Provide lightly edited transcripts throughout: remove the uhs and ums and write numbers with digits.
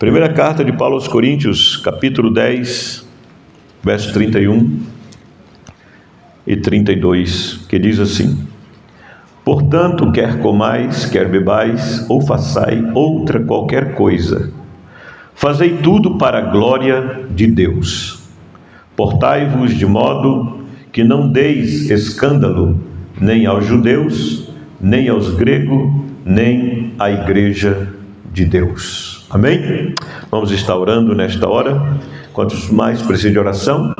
Primeira carta de Paulo aos Coríntios, capítulo 10, verso 31 e 32, que diz assim: Portanto, quer comais, quer bebais, ou façai outra qualquer coisa, fazei tudo para a glória de Deus. Portai-vos de modo que não deis escândalo nem aos judeus, nem aos gregos, nem à igreja de Deus. Amém? Vamos estar orando nesta hora. Quantos mais precisam de oração?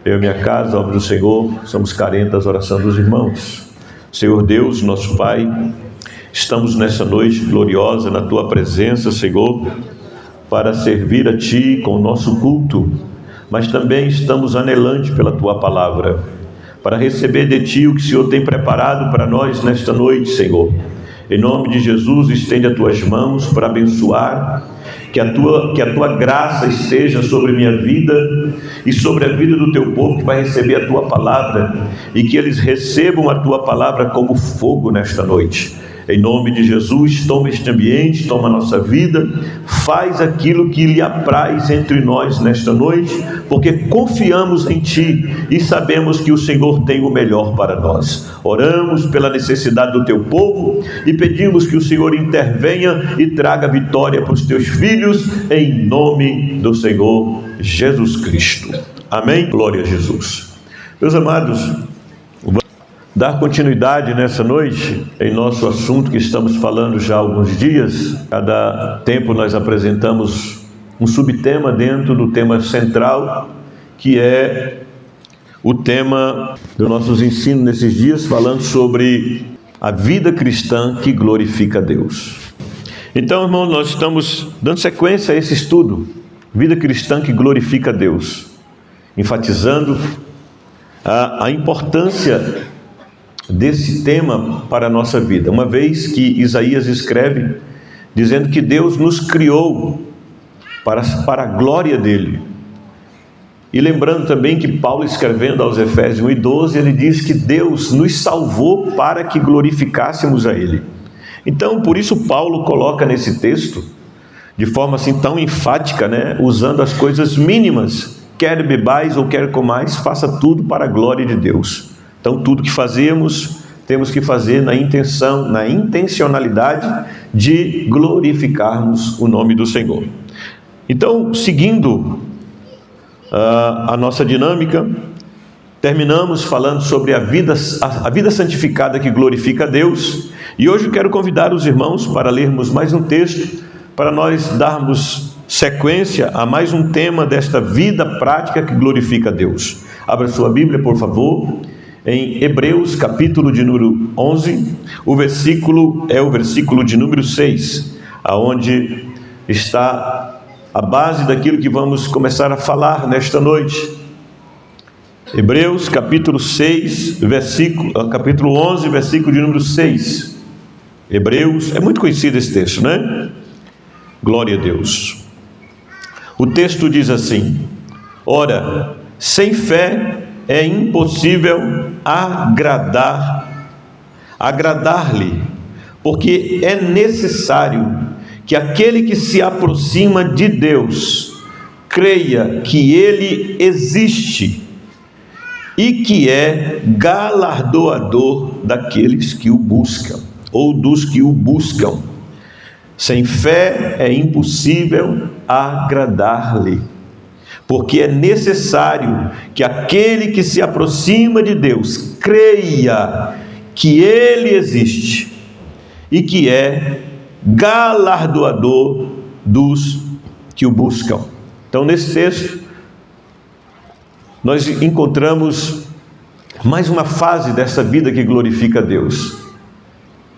Eu e minha casa, obra do Senhor, somos carentes da oração dos irmãos. Senhor Deus, nosso Pai, estamos nessa noite gloriosa na Tua presença, Senhor, para servir a Ti com o nosso culto, mas também estamos anelantes pela Tua palavra, para receber de Ti o que o Senhor tem preparado para nós nesta noite, Senhor. Em nome de Jesus, estende as Tuas mãos para abençoar, que a tua graça esteja sobre minha vida e sobre a vida do Teu povo que vai receber a Tua palavra, e que eles recebam a Tua palavra como fogo nesta noite. Em nome de Jesus, toma este ambiente, toma a nossa vida, faz aquilo que lhe apraz entre nós nesta noite, porque confiamos em Ti e sabemos que o Senhor tem o melhor para nós. Oramos pela necessidade do Teu povo e pedimos que o Senhor intervenha e traga vitória para os Teus filhos, em nome do Senhor Jesus Cristo. Amém? Glória a Jesus. Meus amados, dar continuidade nessa noite em nosso assunto que estamos falando já há alguns dias. Cada tempo nós apresentamos um subtema dentro do tema central, que é o tema dos nossos ensinos nesses dias, falando sobre a vida cristã que glorifica a Deus. Então, irmãos, nós estamos dando sequência a esse estudo, vida cristã que glorifica a Deus, enfatizando a importância desse tema para a nossa vida, uma vez que Isaías escreve dizendo que Deus nos criou para a glória dele. E lembrando também que Paulo, escrevendo aos Efésios 1:12, ele diz que Deus nos salvou para que glorificássemos a ele. Então, por isso Paulo coloca nesse texto, de forma assim tão enfática, usando as coisas mínimas: quer bebais ou quer comais, faça tudo para a glória de Deus. Então, tudo que fazemos, temos que fazer na intencionalidade de glorificarmos o nome do Senhor. Então, seguindo a nossa dinâmica, terminamos falando sobre a vida santificada que glorifica a Deus. E hoje eu quero convidar os irmãos para lermos mais um texto, para nós darmos sequência a mais um tema desta vida prática que glorifica a Deus. Abra sua Bíblia, por favor, em Hebreus, capítulo de número 11, o versículo de número 6, aonde está a base daquilo que vamos começar a falar nesta noite. Hebreus, capítulo 11, versículo de número 6. Hebreus, é muito conhecido esse texto, Glória a Deus. O texto diz assim: Ora, sem fé é impossível agradar-lhe, porque é necessário que aquele que se aproxima de Deus creia que Ele existe e que é galardoador daqueles que o buscam, ou dos que o buscam. Sem fé é impossível agradar-lhe, porque é necessário que aquele que se aproxima de Deus creia que Ele existe e que é galardoador dos que o buscam. Então, nesse texto, nós encontramos mais uma fase dessa vida que glorifica a Deus.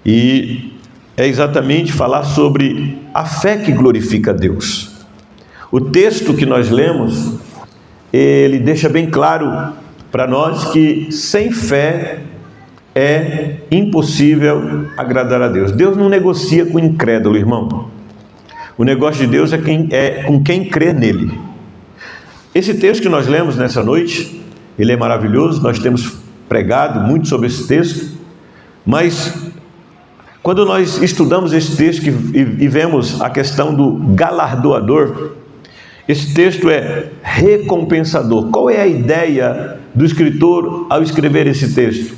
E é exatamente falar sobre a fé que glorifica a Deus. O texto que nós lemos, ele deixa bem claro para nós que sem fé é impossível agradar a Deus. Deus não negocia com o incrédulo, irmão. O negócio de Deus é com quem crê nele. Esse texto que nós lemos nessa noite, ele é maravilhoso, nós temos pregado muito sobre esse texto, mas Quando nós estudamos esse texto e vemos a questão do galardoador, esse texto é recompensador. Qual é a ideia do escritor ao escrever esse texto?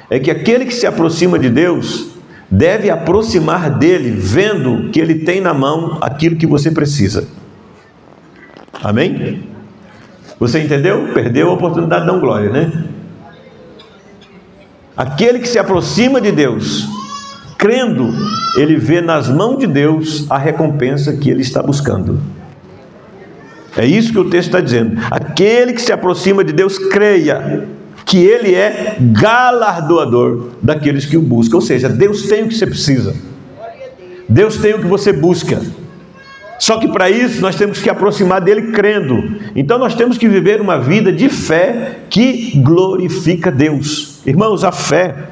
É que aquele que se aproxima de Deus deve aproximar dele vendo que ele tem na mão aquilo que você precisa. Amém? Você entendeu? Perdeu a oportunidade de dar glória, né? Aquele que se aproxima de Deus, crendo, ele vê nas mãos de Deus a recompensa que ele está buscando. É isso que o texto está dizendo. Aquele que se aproxima de Deus, creia que ele é galardoador daqueles que o buscam. Ou seja, Deus tem o que você precisa. Deus tem o que você busca. Só que para isso nós temos que aproximar dele crendo. Então nós temos que viver uma vida de fé que glorifica Deus. Irmãos, a fé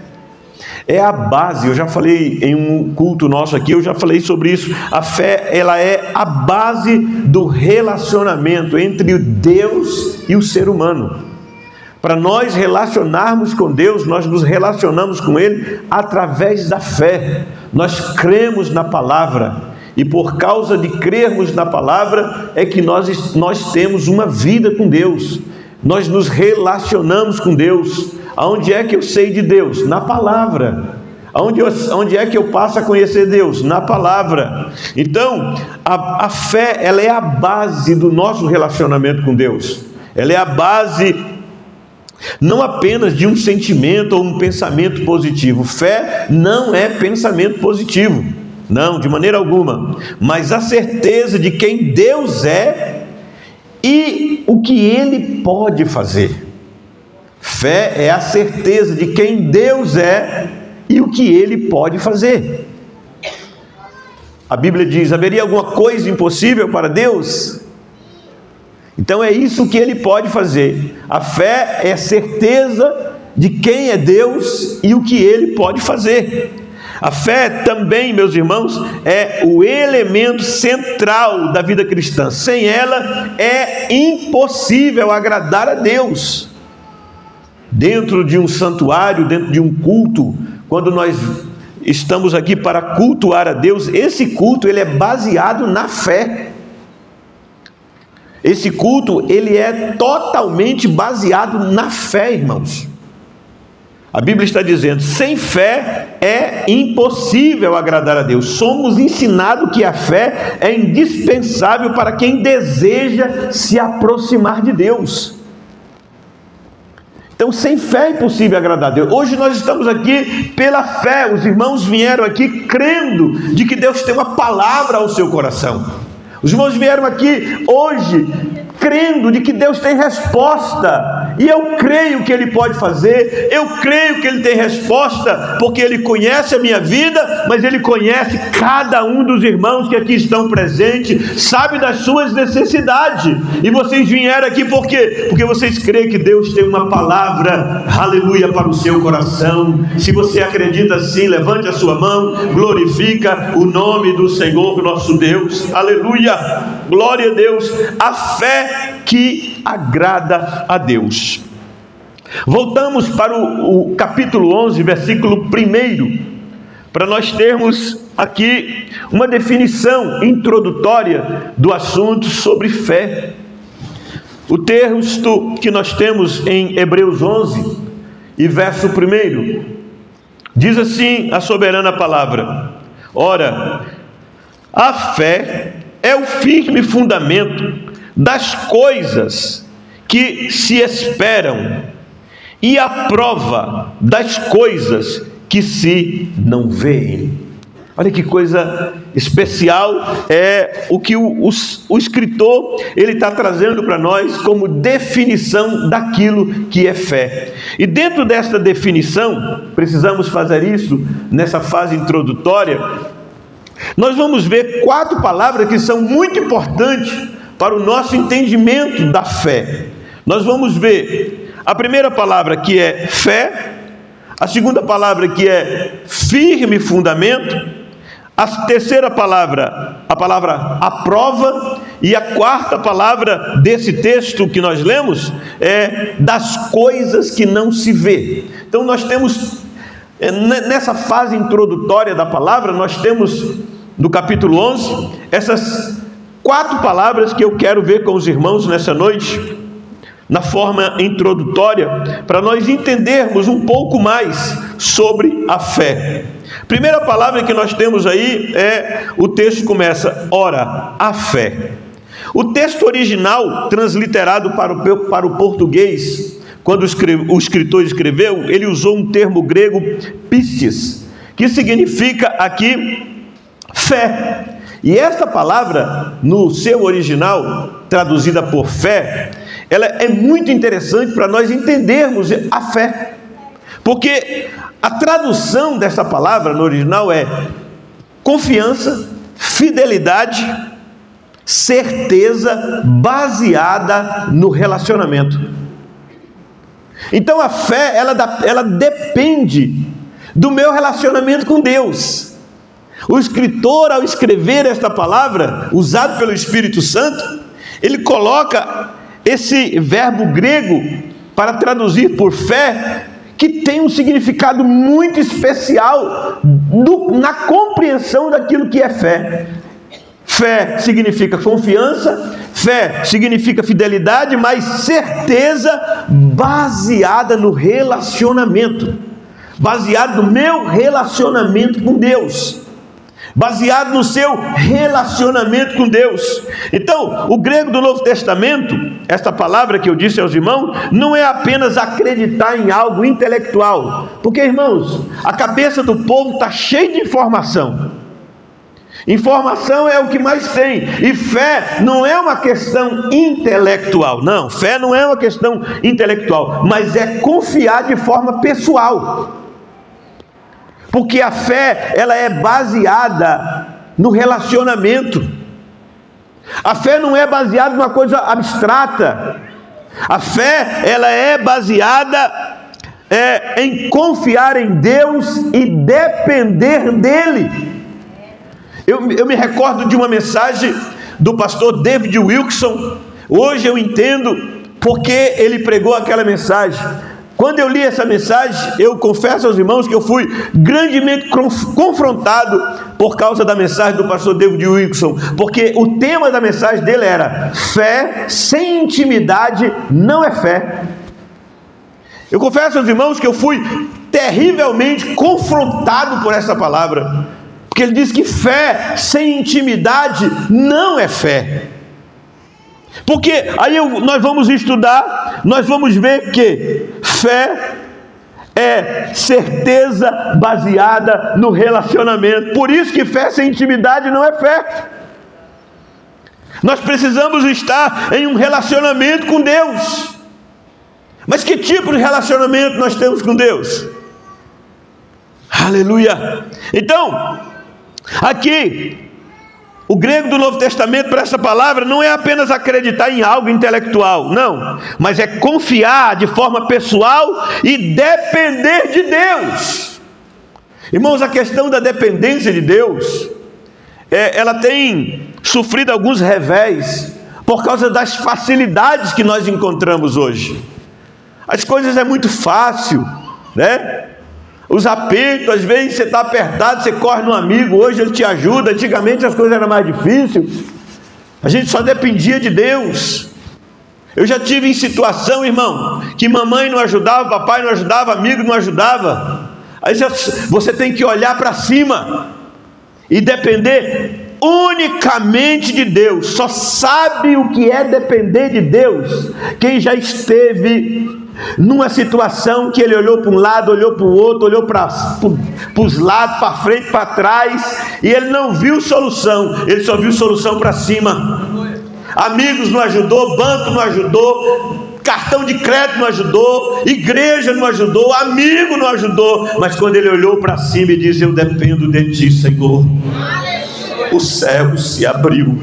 é a base. Eu já falei em um culto nosso aqui, eu já falei sobre isso. A fé, ela é a base do relacionamento entre Deus e o ser humano. Para nós relacionarmos com Deus, nós nos relacionamos com Ele através da fé. Nós cremos na palavra. E por causa de crermos na palavra, é que nós temos uma vida com Deus. Nós nos relacionamos com Deus. Aonde é que eu sei de Deus? Na palavra. Onde é que eu passo a conhecer Deus? Na palavra. Então, a fé, ela é a base do nosso relacionamento com Deus. Ela é a base não apenas de um sentimento ou um pensamento positivo. Fé não é pensamento positivo. Não, de maneira alguma. Mas a certeza de quem Deus é e o que Ele pode fazer. Fé é a certeza de quem Deus é e o que Ele pode fazer. A Bíblia diz: haveria alguma coisa impossível para Deus? Então é isso que Ele pode fazer. A fé é a certeza de quem é Deus e o que Ele pode fazer. A fé também, meus irmãos, é o elemento central da vida cristã. Sem ela é impossível agradar a Deus. Dentro de um santuário, dentro de um culto, quando nós estamos aqui para cultuar a Deus, esse culto ele é baseado na fé. Esse culto ele é totalmente baseado na fé, irmãos. A Bíblia está dizendo: sem fé é impossível agradar a Deus. Somos ensinados que a fé é indispensável para quem deseja se aproximar de Deus. Então, sem fé é impossível agradar a Deus. Hoje nós estamos aqui pela fé. Os irmãos vieram aqui crendo de que Deus tem uma palavra ao seu coração. Os irmãos vieram aqui hoje crendo de que Deus tem resposta, e eu creio que Ele pode fazer, eu creio que Ele tem resposta, porque Ele conhece a minha vida, mas Ele conhece cada um dos irmãos que aqui estão presentes, sabe das suas necessidades, e vocês vieram aqui por quê? Porque vocês creem que Deus tem uma palavra, aleluia, para o seu coração. Se você acredita assim, levante a sua mão, glorifica o nome do Senhor nosso Deus, aleluia, glória a Deus. A fé que agrada a Deus. Voltamos para o capítulo 11, versículo 1, para nós termos aqui uma definição introdutória do assunto sobre fé. O texto que nós temos em Hebreus 11 e verso 1 diz assim a soberana palavra: ora, a fé é o firme fundamento das coisas que se esperam e a prova das coisas que se não veem. Olha que coisa especial é o que o escritor ele está trazendo para nós como definição daquilo que é fé. E dentro desta definição, precisamos fazer isso nessa fase introdutória, nós vamos ver 4 palavras que são muito importantes para o nosso entendimento da fé. Nós vamos ver a primeira palavra, que é fé, a segunda palavra, que é firme fundamento, a terceira palavra, a palavra aprova, e a quarta palavra desse texto que nós lemos é das coisas que não se vê. Então nós temos Nessa fase introdutória da palavra, nós temos no capítulo 11 essas 4 palavras que eu quero ver com os irmãos nessa noite, na forma introdutória, para nós entendermos um pouco mais sobre a fé. Primeira palavra que nós temos aí o texto começa, ora, a fé. O texto original, transliterado para o português, quando o escritor escreveu, ele usou um termo grego, pistis, que significa aqui fé. E esta palavra, no seu original, traduzida por fé, ela é muito interessante para nós entendermos a fé. Porque a tradução dessa palavra no original é confiança, fidelidade, certeza baseada no relacionamento. Então a fé, ela depende do meu relacionamento com Deus. O escritor, ao escrever esta palavra, usado pelo Espírito Santo, ele coloca esse verbo grego para traduzir por fé, que tem um significado muito especial na compreensão daquilo que é fé. Fé significa confiança, fé significa fidelidade, mas certeza baseada no relacionamento, baseado no meu relacionamento com Deus, baseado no seu relacionamento com Deus. Então, o grego do Novo Testamento, esta palavra que eu disse aos irmãos, não é apenas acreditar em algo intelectual, porque, irmãos, a cabeça do povo está cheia de informação. Informação é o que mais tem, e fé não é uma questão intelectual, não, fé não é uma questão intelectual, mas é confiar de forma pessoal, porque a fé, ela é baseada no relacionamento. A fé não é baseada numa coisa abstrata, a fé, ela é baseada em confiar em Deus e depender dEle. Eu me recordo de uma mensagem do pastor David Wilkerson. Hoje eu entendo porque ele pregou aquela mensagem. Quando eu li essa mensagem, eu confesso aos irmãos que eu fui grandemente confrontado por causa da mensagem do pastor David Wilkerson, porque o tema da mensagem dele era: fé sem intimidade não é fé. Eu confesso aos irmãos que eu fui terrivelmente confrontado por essa palavra, porque ele diz que fé sem intimidade não é fé. Porque aí nós vamos estudar, nós vamos ver que fé é certeza baseada no relacionamento. Por isso que fé sem intimidade não é fé. Nós precisamos estar em um relacionamento com Deus. Mas que tipo de relacionamento nós temos com Deus? Aleluia! Então, aqui, o grego do Novo Testamento para essa palavra não é apenas acreditar em algo intelectual, não, mas é confiar de forma pessoal e depender de Deus. Irmãos, a questão da dependência de Deus, ela tem sofrido alguns revés por causa das facilidades que nós encontramos hoje. As coisas é muito fácil, né? Os apertos, às vezes você está apertado, você corre no amigo, hoje ele te ajuda. Antigamente as coisas eram mais difíceis, a gente só dependia de Deus. Eu já tive em situação, irmão, que mamãe não ajudava, papai não ajudava, amigo não ajudava. Aí você tem que olhar para cima e depender unicamente de Deus. Só sabe o que é depender de Deus quem já esteve numa situação que ele olhou para um lado, olhou para o outro, olhou para os lados, para frente, para trás, e ele não viu solução, ele só viu solução para cima. Amigos não ajudou, banco não ajudou, cartão de crédito não ajudou, igreja não ajudou, amigo não ajudou, mas quando ele olhou para cima e disse: eu dependo de ti, Senhor, o céu se abriu.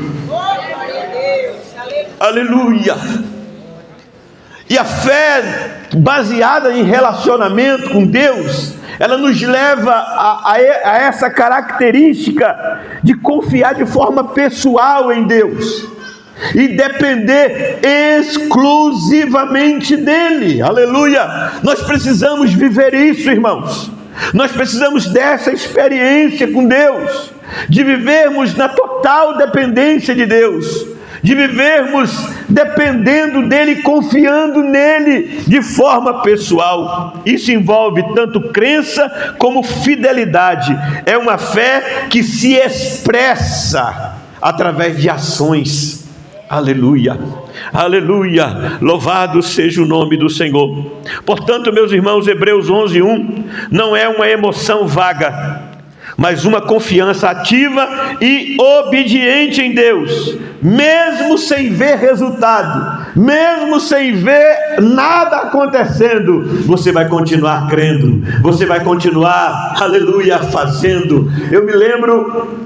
Aleluia! E a fé baseada em relacionamento com Deus, ela nos leva a essa característica de confiar de forma pessoal em Deus e depender exclusivamente dEle. Aleluia! Nós precisamos viver isso, irmãos. Nós precisamos dessa experiência com Deus, de vivermos na total dependência de Deus, de vivermos dependendo dEle, confiando nele de forma pessoal. Isso envolve tanto crença como fidelidade. É uma fé que se expressa através de ações. Aleluia, aleluia, louvado seja o nome do Senhor. Portanto, meus irmãos, Hebreus 11:1 não é uma emoção vaga, mas uma confiança ativa e obediente em Deus, mesmo sem ver resultado, mesmo sem ver nada acontecendo. Você vai continuar crendo, você vai continuar, aleluia, fazendo. Eu me lembro,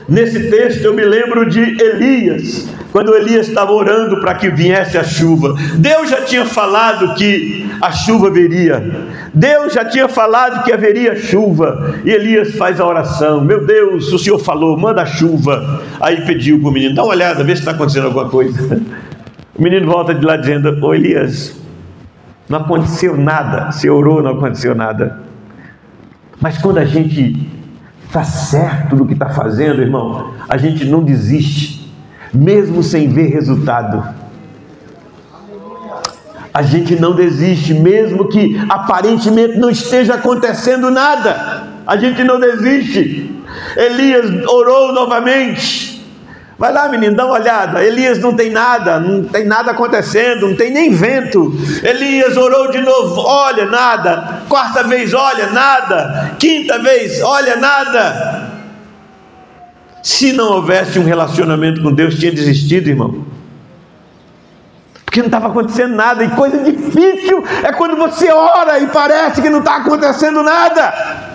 nesse texto, eu me lembro de Elias, quando Elias estava orando para que viesse a chuva. Deus já tinha falado que a chuva viria, Deus já tinha falado que haveria chuva, e Elias faz a oração: meu Deus, o Senhor falou, manda a chuva. Aí pediu para o menino: dá uma olhada, vê se está acontecendo alguma coisa. O menino volta de lá dizendo: ô Elias, não aconteceu nada. Você orou, não aconteceu nada. Mas quando a gente está certo do que está fazendo, irmão, a gente não desiste, mesmo sem ver resultado. A gente não desiste, mesmo que aparentemente não esteja acontecendo nada. A gente não desiste. Elias orou novamente. Vai lá, menino, dá uma olhada. Elias não tem nada acontecendo, não tem nem vento. Elias orou de novo, olha, nada. Quarta vez, olha, nada. Quinta vez, olha, nada. Se não houvesse um relacionamento com Deus, tinha desistido, irmão, porque não estava acontecendo nada. E coisa difícil é quando você ora e parece que não está acontecendo nada,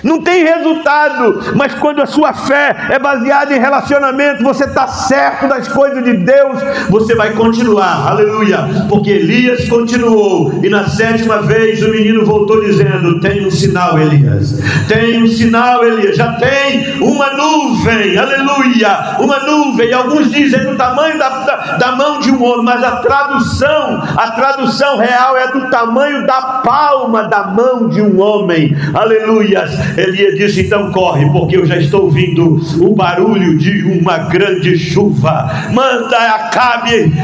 não tem resultado. Mas quando a sua fé é baseada em relacionamento, você está certo das coisas de Deus, você vai continuar, aleluia, porque Elias continuou. E na 7ª vez o menino voltou dizendo: tem um sinal, Elias, tem um sinal, Elias, já tem uma nuvem, aleluia, uma nuvem. E alguns dizem do tamanho da mão de um homem, mas a tradução real é do tamanho da palma da mão de um homem, aleluia. Elias disse: então corre, porque eu já estou ouvindo o barulho de uma grande chuva. Manda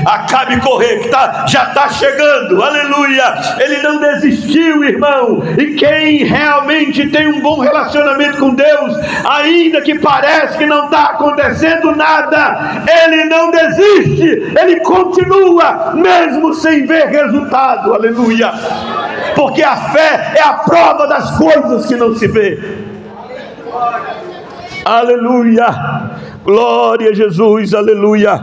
Acabe correr, que já está chegando, aleluia. Ele não desistiu, irmão. E quem realmente tem um bom relacionamento com Deus, ainda que parece que não está acontecendo nada, ele não desiste, ele continua, mesmo sem ver resultado, aleluia. Porque a fé é a prova das coisas que não se vê. Aleluia, glória a Jesus, aleluia,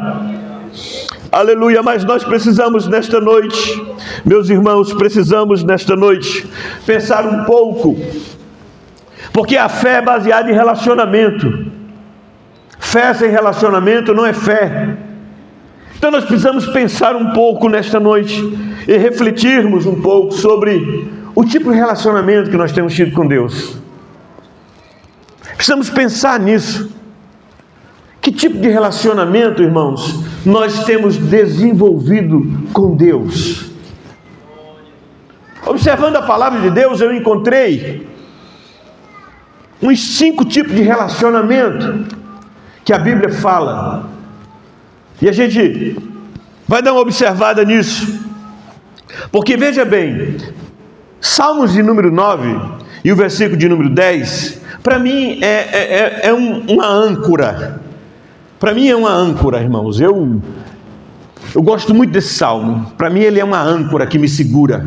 aleluia. Mas nós precisamos nesta noite, meus irmãos, precisamos nesta noite pensar um pouco, porque a fé é baseada em relacionamento. Fé sem relacionamento não é fé. Então nós precisamos pensar um pouco nesta noite e refletirmos um pouco sobre o tipo de relacionamento que nós temos tido com Deus. Precisamos pensar nisso. Que tipo de relacionamento, irmãos, nós temos desenvolvido com Deus? Observando a palavra de Deus, eu encontrei uns 5 tipos de relacionamento que a Bíblia fala. E a gente vai dar uma observada nisso, porque veja bem, Salmos de número 9 e o versículo de número 10, para mim é uma âncora. Para mim é uma âncora, irmãos. Eu gosto muito desse salmo. Para mim ele é uma âncora que me segura.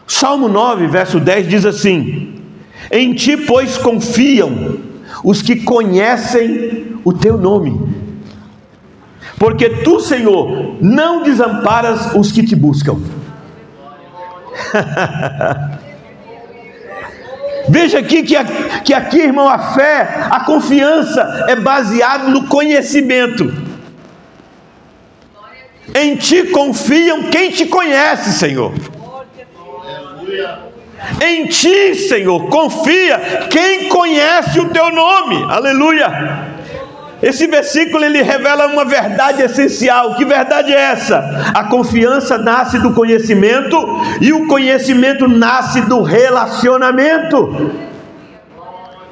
Salmo 9, verso 10 diz assim: em ti, pois, confiam os que conhecem o teu nome. Porque tu, Senhor, não desamparas os que te buscam. Veja aqui que aqui, irmão, a fé, a confiança é baseada no conhecimento. Em ti confiam quem te conhece, Senhor. Em ti, Senhor, confia quem conhece o teu nome. Aleluia. Esse versículo ele revela uma verdade essencial. Que verdade é essa? A confiança nasce do conhecimento e o conhecimento nasce do relacionamento.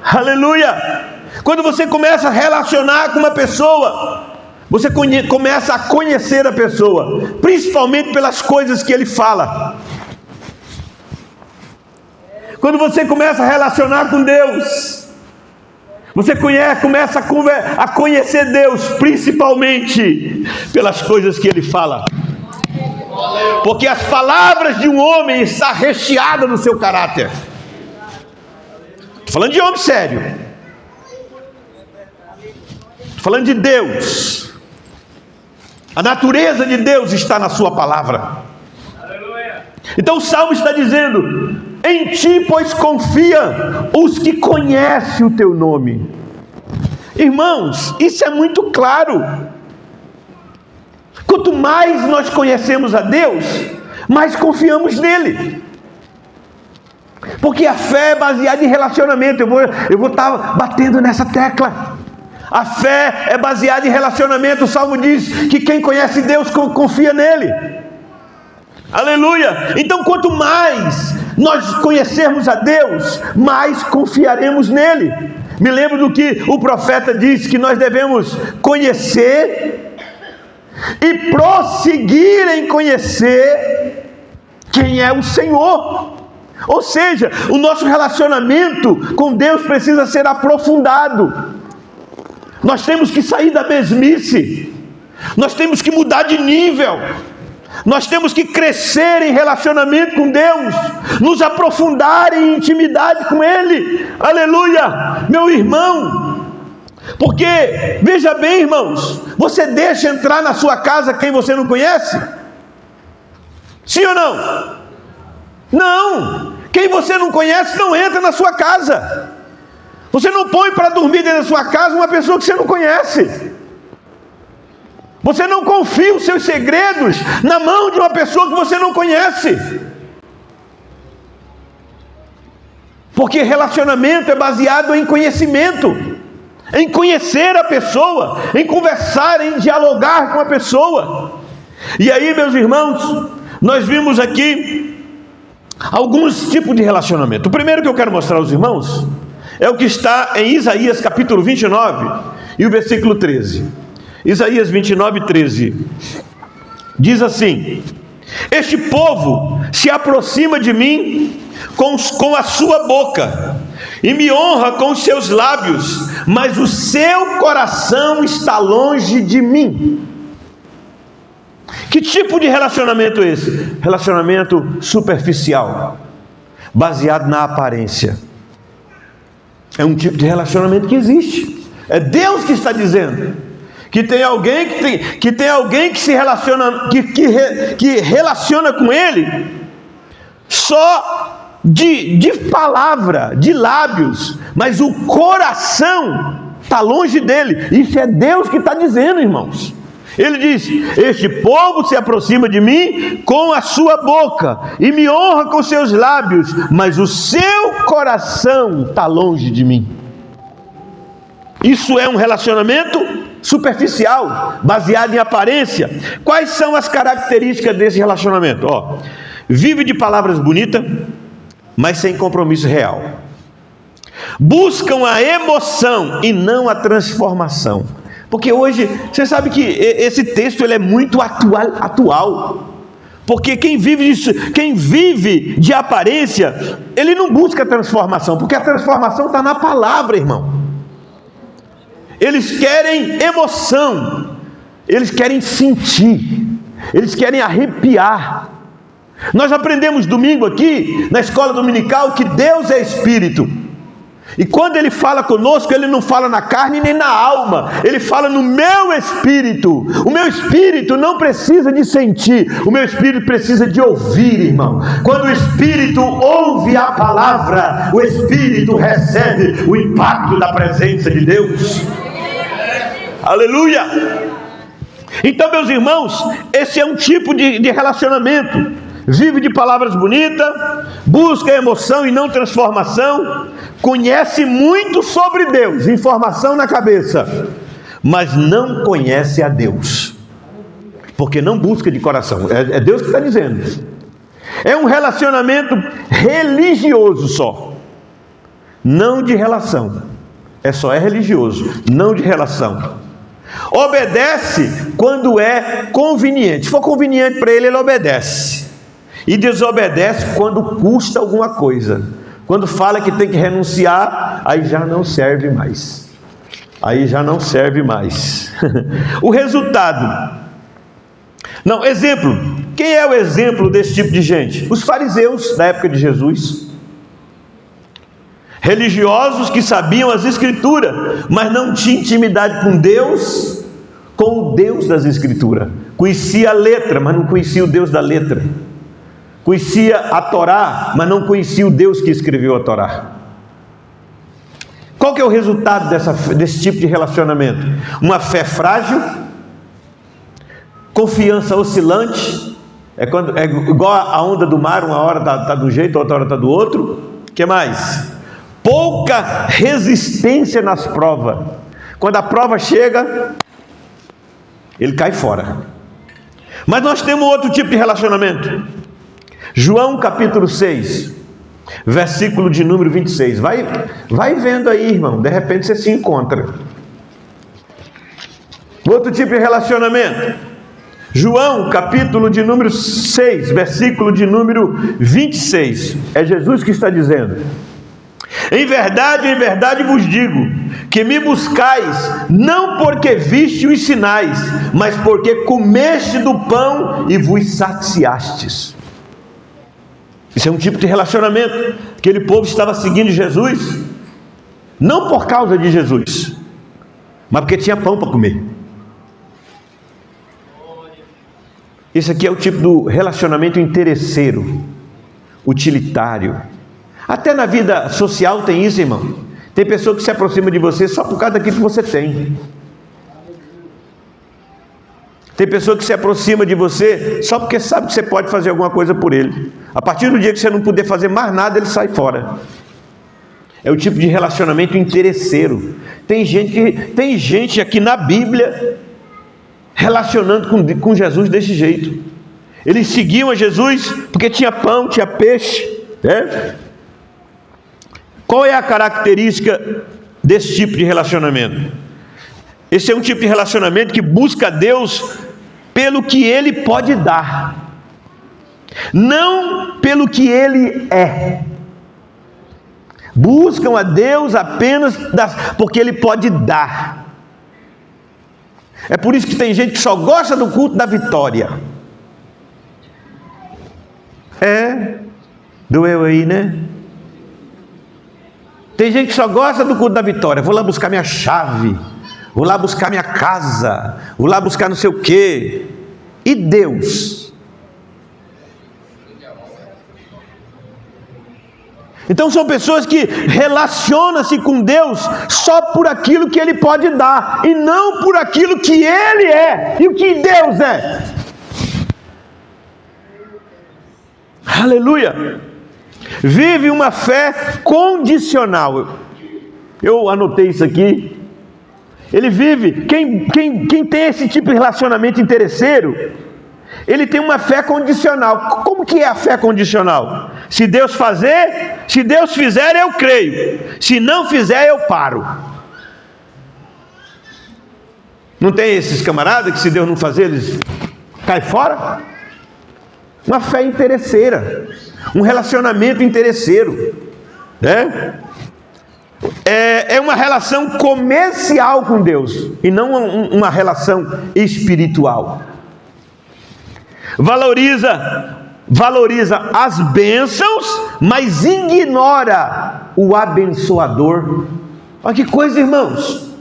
Aleluia! Quando você começa a relacionar com uma pessoa, você começa a conhecer a pessoa, principalmente pelas coisas que ele fala. Quando você começa a relacionar com Deus, você começa a conhecer Deus, principalmente pelas coisas que Ele fala. Porque as palavras de um homem estão recheadas no seu caráter. Estou falando de homem sério. Estou falando de Deus. A natureza de Deus está na sua palavra. Então o Salmo está dizendo: em ti, pois, confia os que conhecem o teu nome. Irmãos, isso é muito claro. Quanto mais nós conhecemos a Deus, mais confiamos nele. Porque a fé é baseada em relacionamento. Eu vou estar batendo nessa tecla. A fé é baseada em relacionamento. O Salmo diz que quem conhece Deus confia nele. Aleluia! Então quanto mais nós conhecermos a Deus, mais confiaremos nele. Me lembro do que o profeta disse, que nós devemos conhecer e prosseguir em conhecer quem é o Senhor. Ou seja, o nosso relacionamento com Deus precisa ser aprofundado. Nós temos que sair da mesmice. Nós temos que mudar de nível. Nós temos que crescer em relacionamento com Deus, nos aprofundar em intimidade com Ele. Aleluia, meu irmão. Porque, veja bem, irmãos, você deixa entrar na sua casa quem você não conhece? Sim ou não? Não. Quem você não conhece não entra na sua casa. Você não põe para dormir dentro da sua casa uma pessoa que você não conhece. Você não confia os seus segredos na mão de uma pessoa que você não conhece. Porque relacionamento é baseado em conhecimento, em conhecer a pessoa, em conversar, em dialogar com a pessoa. E aí, meus irmãos, nós vimos aqui alguns tipos de relacionamento. O primeiro que eu quero mostrar aos irmãos é o que está em Isaías capítulo 29 e o versículo 13. Isaías 29, 13, diz assim: este povo se aproxima de mim com a sua boca, e me honra com os seus lábios, mas o seu coração está longe de mim. Que tipo de relacionamento é esse? Relacionamento superficial, baseado na aparência. É um tipo de relacionamento que existe. É Deus que está dizendo que tem alguém que se relaciona, que relaciona com Ele só de palavra, de lábios, mas o coração está longe dele. Isso é Deus que está dizendo, irmãos. Ele diz: este povo se aproxima de mim com a sua boca e me honra com seus lábios, mas o seu coração está longe de mim. Isso é um relacionamento superficial, baseado em aparência. Quais são as características desse relacionamento? Vive de palavras bonitas, mas sem compromisso real. Buscam a emoção e não a transformação. Porque hoje, você sabe que esse texto ele é muito atual. Porque quem vive de aparência, ele não busca transformação, porque a transformação está na palavra, irmão. Eles querem emoção, eles querem sentir, eles querem arrepiar. Nós aprendemos domingo aqui, na escola dominical, que Deus é Espírito. E quando Ele fala conosco, Ele não fala na carne nem na alma, Ele fala no meu espírito. O meu espírito não precisa de sentir, o meu espírito precisa de ouvir, irmão. Quando o espírito ouve a palavra, o espírito recebe o impacto da presença de Deus. Aleluia! Então, meus irmãos, esse é um tipo de relacionamento. Vive de palavras bonitas, busca emoção e não transformação, conhece muito sobre Deus, informação na cabeça, mas não conhece a Deus, porque não busca de coração. É Deus que está dizendo. É um relacionamento religioso só, não de relação. É religioso, não de relação. Obedece quando é conveniente. Se for conveniente para ele, ele obedece. E desobedece quando custa alguma coisa. Quando fala que tem que renunciar, aí já não serve mais. O resultado. Não, exemplo. Quem é o exemplo desse tipo de gente? Os fariseus da época de Jesus. Religiosos que sabiam as Escrituras, mas não tinham intimidade com Deus, com o Deus das Escrituras. Conhecia a letra, mas não conhecia o Deus da letra. Conhecia a Torá, mas não conhecia o Deus que escreveu a Torá. Qual que é o resultado desse tipo de relacionamento? Uma fé frágil, confiança oscilante, é igual a onda do mar, uma hora está de um jeito, outra hora está do outro. O que mais? Pouca resistência nas provas. Quando a prova chega, ele cai fora. Mas nós temos outro tipo de relacionamento. João capítulo 6, versículo de número 26. Vai vendo aí, irmão, de repente você se encontra. Outro tipo de relacionamento. João capítulo de número 6, versículo de número 26. É Jesus que está dizendo: em verdade vos digo, que me buscais, não porque viste os sinais, mas porque comeste do pão e vos saciastes. Isso é um tipo de relacionamento. Aquele povo estava seguindo Jesus, não por causa de Jesus, mas porque tinha pão para comer. Esse aqui é o tipo do relacionamento interesseiro, utilitário. Até na vida social tem isso, irmão. Tem pessoa que se aproxima de você só por causa daquilo que você tem. Tem pessoa que se aproxima de você só porque sabe que você pode fazer alguma coisa por ele. A partir do dia que você não puder fazer mais nada, ele sai fora. É o tipo de relacionamento interesseiro. Tem gente aqui na Bíblia relacionando com Jesus desse jeito. Eles seguiam a Jesus porque tinha pão, tinha peixe, né? Qual é a característica desse tipo de relacionamento? Esse é um tipo de relacionamento que busca Deus pelo que Ele pode dar, não pelo que Ele é. Buscam a Deus apenas porque Ele pode dar. É por isso que tem gente que só gosta do culto da vitória. Doeu aí, né? Tem gente que só gosta do culto da vitória. Vou lá buscar minha chave, vou lá buscar minha casa, vou lá buscar não sei o quê. E Deus? Então são pessoas que relacionam-se com Deus só por aquilo que Ele pode dar, e não por aquilo que Ele é e o que Deus é. Aleluia! Vive uma fé condicional. Eu anotei isso aqui. Ele vive, quem tem esse tipo de relacionamento interesseiro, ele tem uma fé condicional. Como que é a fé condicional? Se Deus fizer, eu creio. Se não fizer, eu paro. Não tem esses camaradas que se Deus não fazer, eles caem fora? Uma fé interesseira, um relacionamento interesseiro, né? É uma relação comercial com Deus e não uma relação espiritual. Valoriza as bênçãos, mas ignora o abençoador. Olha que coisa, irmãos.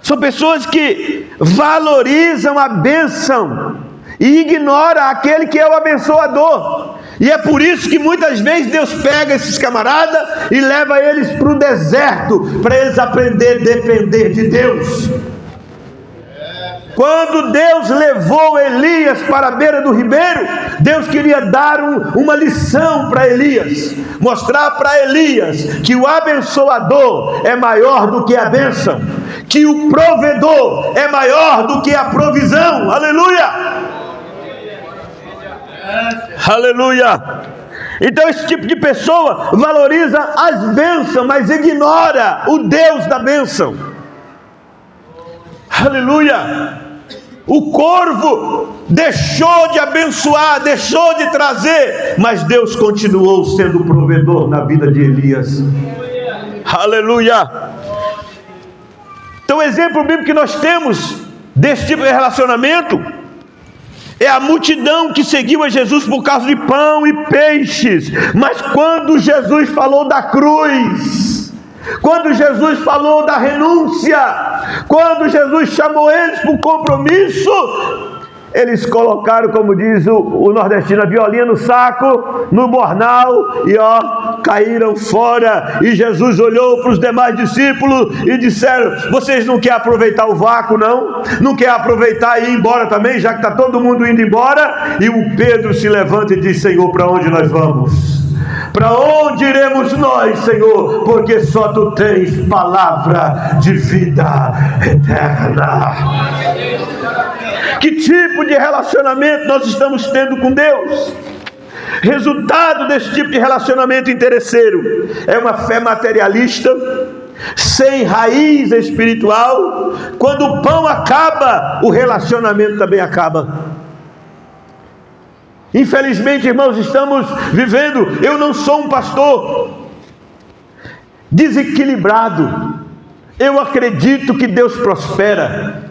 São pessoas que valorizam a bênção e ignora aquele que é o abençoador. E é por isso que muitas vezes Deus pega esses camaradas e leva eles para o deserto, para eles aprenderem a depender de Deus. Quando Deus levou Elias para a beira do ribeiro, Deus queria dar uma lição para Elias, mostrar para Elias que o abençoador é maior do que a bênção, que o provedor é maior do que a provisão. Aleluia! Aleluia! Então esse tipo de pessoa valoriza as bênçãos, mas ignora o Deus da bênção. Aleluia! O corvo deixou de abençoar, deixou de trazer, mas Deus continuou sendo o provedor na vida de Elias. Aleluia! Então o exemplo bíblico que nós temos desse tipo de relacionamento é a multidão que seguiu a Jesus por causa de pão e peixes. Mas quando Jesus falou da cruz, quando Jesus falou da renúncia, quando Jesus chamou eles para o compromisso, eles colocaram, como diz o nordestino, a violinha no saco, no mornal, e caíram fora. E Jesus olhou para os demais discípulos e disseram: vocês não querem aproveitar o vácuo, não? Não querem aproveitar e ir embora também, já que está todo mundo indo embora? E o Pedro se levanta e diz: Senhor, para onde nós vamos? Para onde iremos nós, Senhor? Porque só Tu tens palavra de vida eterna. Que tipo de relacionamento nós estamos tendo com Deus? Resultado desse tipo de relacionamento interesseiro é uma fé materialista, sem raiz espiritual. Quando o pão acaba, o relacionamento também acaba. Infelizmente, irmãos, estamos vivendo, eu não sou um pastor desequilibrado. Eu acredito que Deus prospera,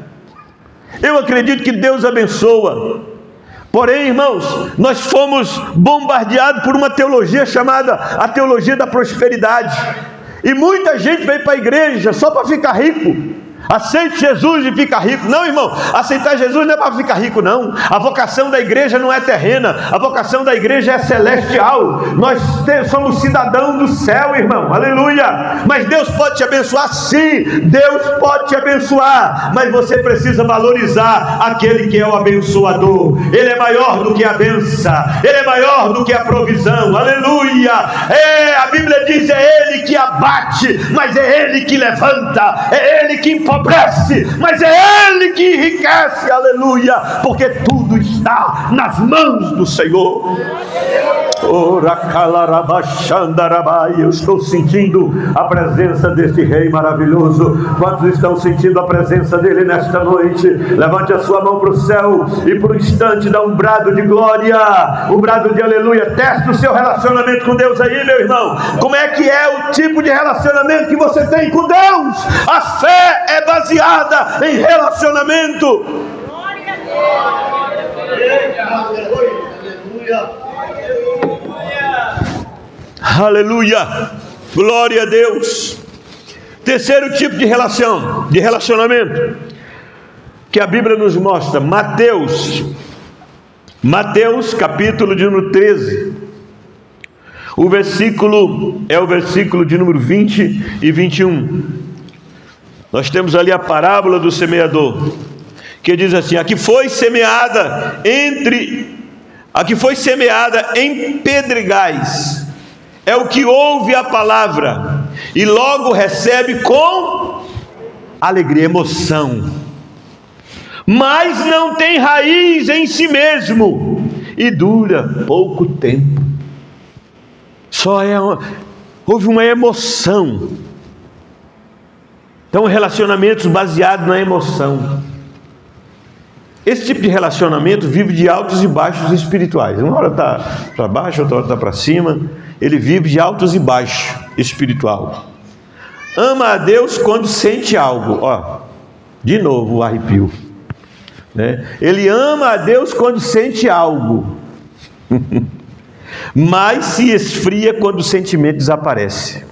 eu acredito que Deus abençoa. Porém, irmãos, nós fomos bombardeados por uma teologia chamada a teologia da prosperidade. E muita gente vem para a igreja só para ficar rico. Aceite Jesus e fica rico. Não, irmão, aceitar Jesus não é para ficar rico, não. A vocação da igreja não é terrena, a vocação da igreja é celestial. Nós somos cidadãos do céu, irmão, aleluia. Mas Deus pode te abençoar, sim, Deus pode te abençoar, mas você precisa valorizar aquele que é o abençoador. Ele é maior do que a bênção, Ele é maior do que a provisão, aleluia. A Bíblia diz: é Ele que abate, mas é Ele que levanta, é Ele que empobrece, mas é Ele que enriquece, aleluia, porque tudo está nas mãos do Senhor. Eu estou sentindo a presença deste Rei maravilhoso. Quantos estão sentindo a presença dele nesta noite? Levante a sua mão para o céu e por um instante dá um brado de glória, um brado de aleluia. Teste o seu relacionamento com Deus aí, meu irmão. Como é que é o tipo de relacionamento que você tem com Deus? A fé é baseada em relacionamento. Aleluia, glória a Deus. Terceiro tipo de relacionamento que a Bíblia nos mostra, Mateus capítulo de número 13. O versículo é o versículo de número 20 e 21. Nós temos ali a parábola do semeador, que diz assim: a que foi semeada em pedregais é o que ouve a palavra e logo recebe com alegria, emoção, mas não tem raiz em si mesmo e dura pouco tempo. Houve uma emoção. Então, relacionamentos baseados na emoção. Esse tipo de relacionamento vive de altos e baixos espirituais. Uma hora está para baixo, outra hora está para cima. Ele vive de altos e baixos espiritual. Ama a Deus quando sente algo. De novo o arrepio, né? Ele ama a Deus quando sente algo, mas se esfria quando o sentimento desaparece.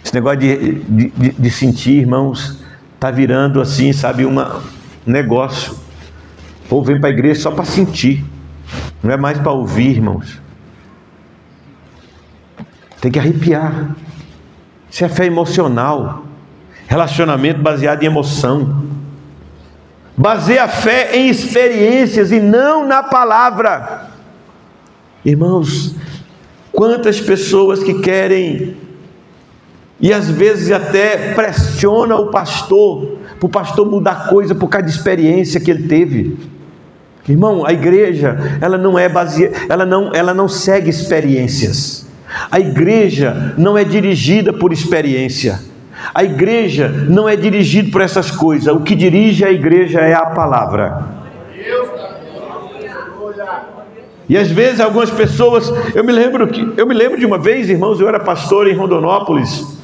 Esse negócio de sentir, irmãos, está virando assim, sabe, um negócio. O povo vem para a igreja só para sentir, não é mais para ouvir, irmãos. Tem que arrepiar. Isso é fé emocional. Relacionamento baseado em emoção. Baseia a fé em experiências e não na palavra. Irmãos, quantas pessoas que querem E às vezes até pressiona o pastor, para o pastor mudar coisa por causa de experiência que ele teve. Irmão, a igreja, ela não é baseada, ela não segue experiências. A igreja não é dirigida por experiência. A igreja não é dirigida por essas coisas. O que dirige a igreja é a palavra. E às vezes algumas pessoas, eu me lembro de uma vez, irmãos, eu era pastor em Rondonópolis,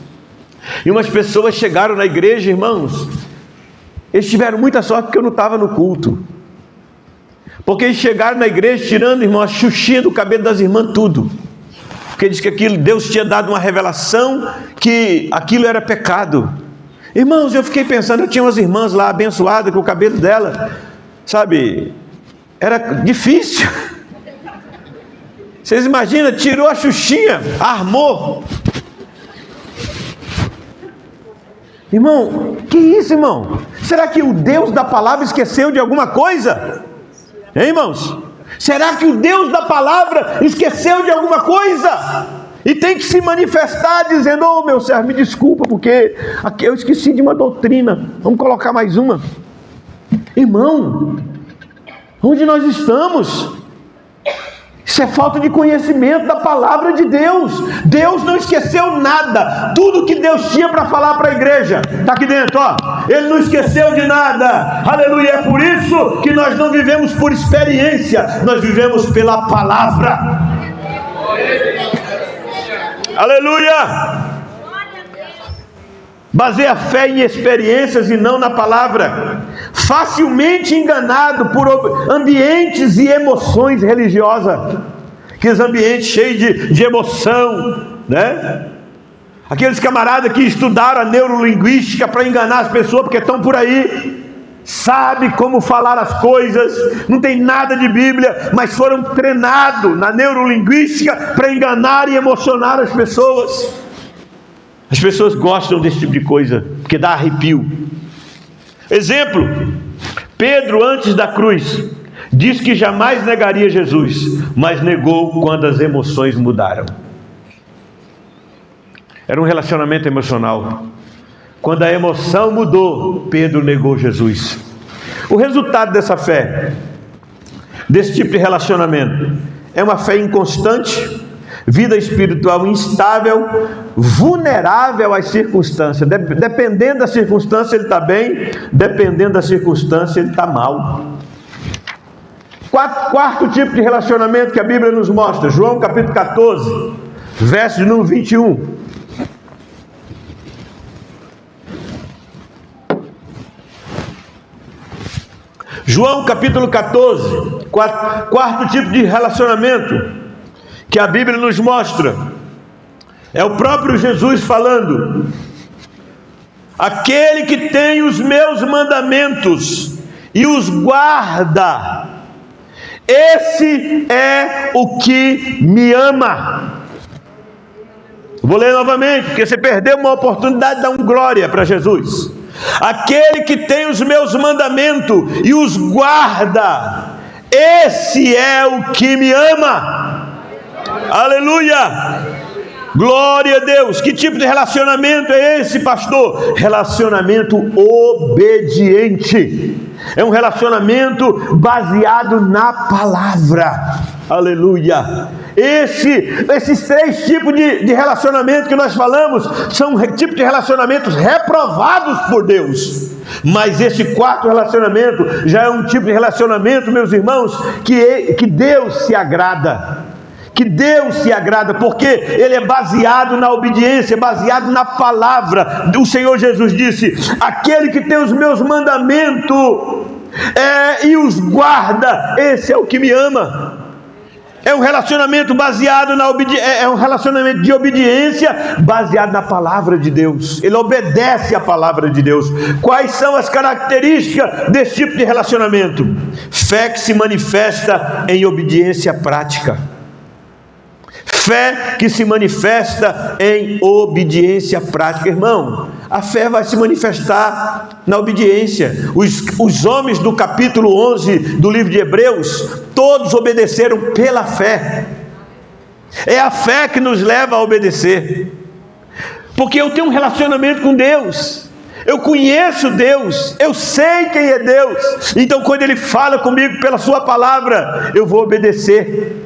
e umas pessoas chegaram na igreja, irmãos, eles tiveram muita sorte porque eu não estava no culto, porque eles chegaram na igreja tirando, irmão, a xuxinha do cabelo das irmãs, tudo, porque diz que Deus tinha dado uma revelação que aquilo era pecado. Irmãos, eu fiquei pensando, eu tinha umas irmãs lá abençoadas, que o cabelo dela, sabe, era difícil. Vocês imaginam, tirou a xuxinha, armou. Irmão, que isso, irmão? Será que o Deus da palavra esqueceu de alguma coisa? Hein, irmãos? Será que o Deus da palavra esqueceu de alguma coisa? E tem que se manifestar dizendo: oh, meu servo, me desculpa, porque aqui eu esqueci de uma doutrina, vamos colocar mais uma. Irmão, onde nós estamos? Isso é falta de conhecimento da palavra de Deus. Deus não esqueceu nada. Tudo que Deus tinha para falar para a igreja está aqui dentro, ó. Ele não esqueceu de nada. Aleluia. É por isso que nós não vivemos por experiência, nós vivemos pela palavra. Aleluia. Baseia a fé em experiências e não na palavra. Facilmente enganado por ambientes e emoções religiosas. Aqueles ambientes cheios de emoção, né? Aqueles camaradas que estudaram a neurolinguística para enganar as pessoas porque estão por aí. Sabe como falar as coisas, não tem nada de Bíblia, mas foram treinados na neurolinguística para enganar e emocionar as pessoas. As pessoas gostam desse tipo de coisa, porque dá arrepio. Exemplo, Pedro antes da cruz, diz que jamais negaria Jesus, mas negou quando as emoções mudaram. Era um relacionamento emocional. Quando a emoção mudou, Pedro negou Jesus. O resultado dessa fé, desse tipo de relacionamento, é uma fé inconstante, vida espiritual instável, vulnerável às circunstâncias. Dependendo da circunstância ele está bem, dependendo da circunstância ele está mal. Quarto tipo de relacionamento que a Bíblia nos mostra, João capítulo 14, verso de número 21. João capítulo 14, quarto tipo de relacionamento que a Bíblia nos mostra, é o próprio Jesus falando: aquele que tem os meus mandamentos e os guarda, esse é o que me ama. Vou ler novamente, porque você perdeu uma oportunidade de dar um glória para Jesus. Aquele que tem os meus mandamentos e os guarda, esse é o que me ama. Aleluia, glória a Deus. Que tipo de relacionamento é esse, pastor? Relacionamento obediente. É um relacionamento baseado na palavra. Aleluia. Esses três tipos de relacionamento que nós falamos são tipos de relacionamentos reprovados por Deus. Mas esse quarto relacionamento já é um tipo de relacionamento, meus irmãos, que Deus se agrada. Que Deus se agrada, porque ele é baseado na obediência, baseado na palavra. O Senhor Jesus disse: aquele que tem os meus mandamentos e os guarda, esse é o que me ama. É um relacionamento baseado na é um relacionamento de obediência baseado na palavra de Deus. Ele obedece a palavra de Deus. Quais são as características desse tipo de relacionamento? Fé que se manifesta em obediência prática. Fé que se manifesta em obediência prática. Irmão, a fé vai se manifestar na obediência. Os homens do capítulo 11 do livro de Hebreus, todos obedeceram pela fé. É a fé que nos leva a obedecer. Porque eu tenho um relacionamento com Deus. Eu conheço Deus, eu sei quem é Deus. Então quando Ele fala comigo pela sua palavra, eu vou obedecer.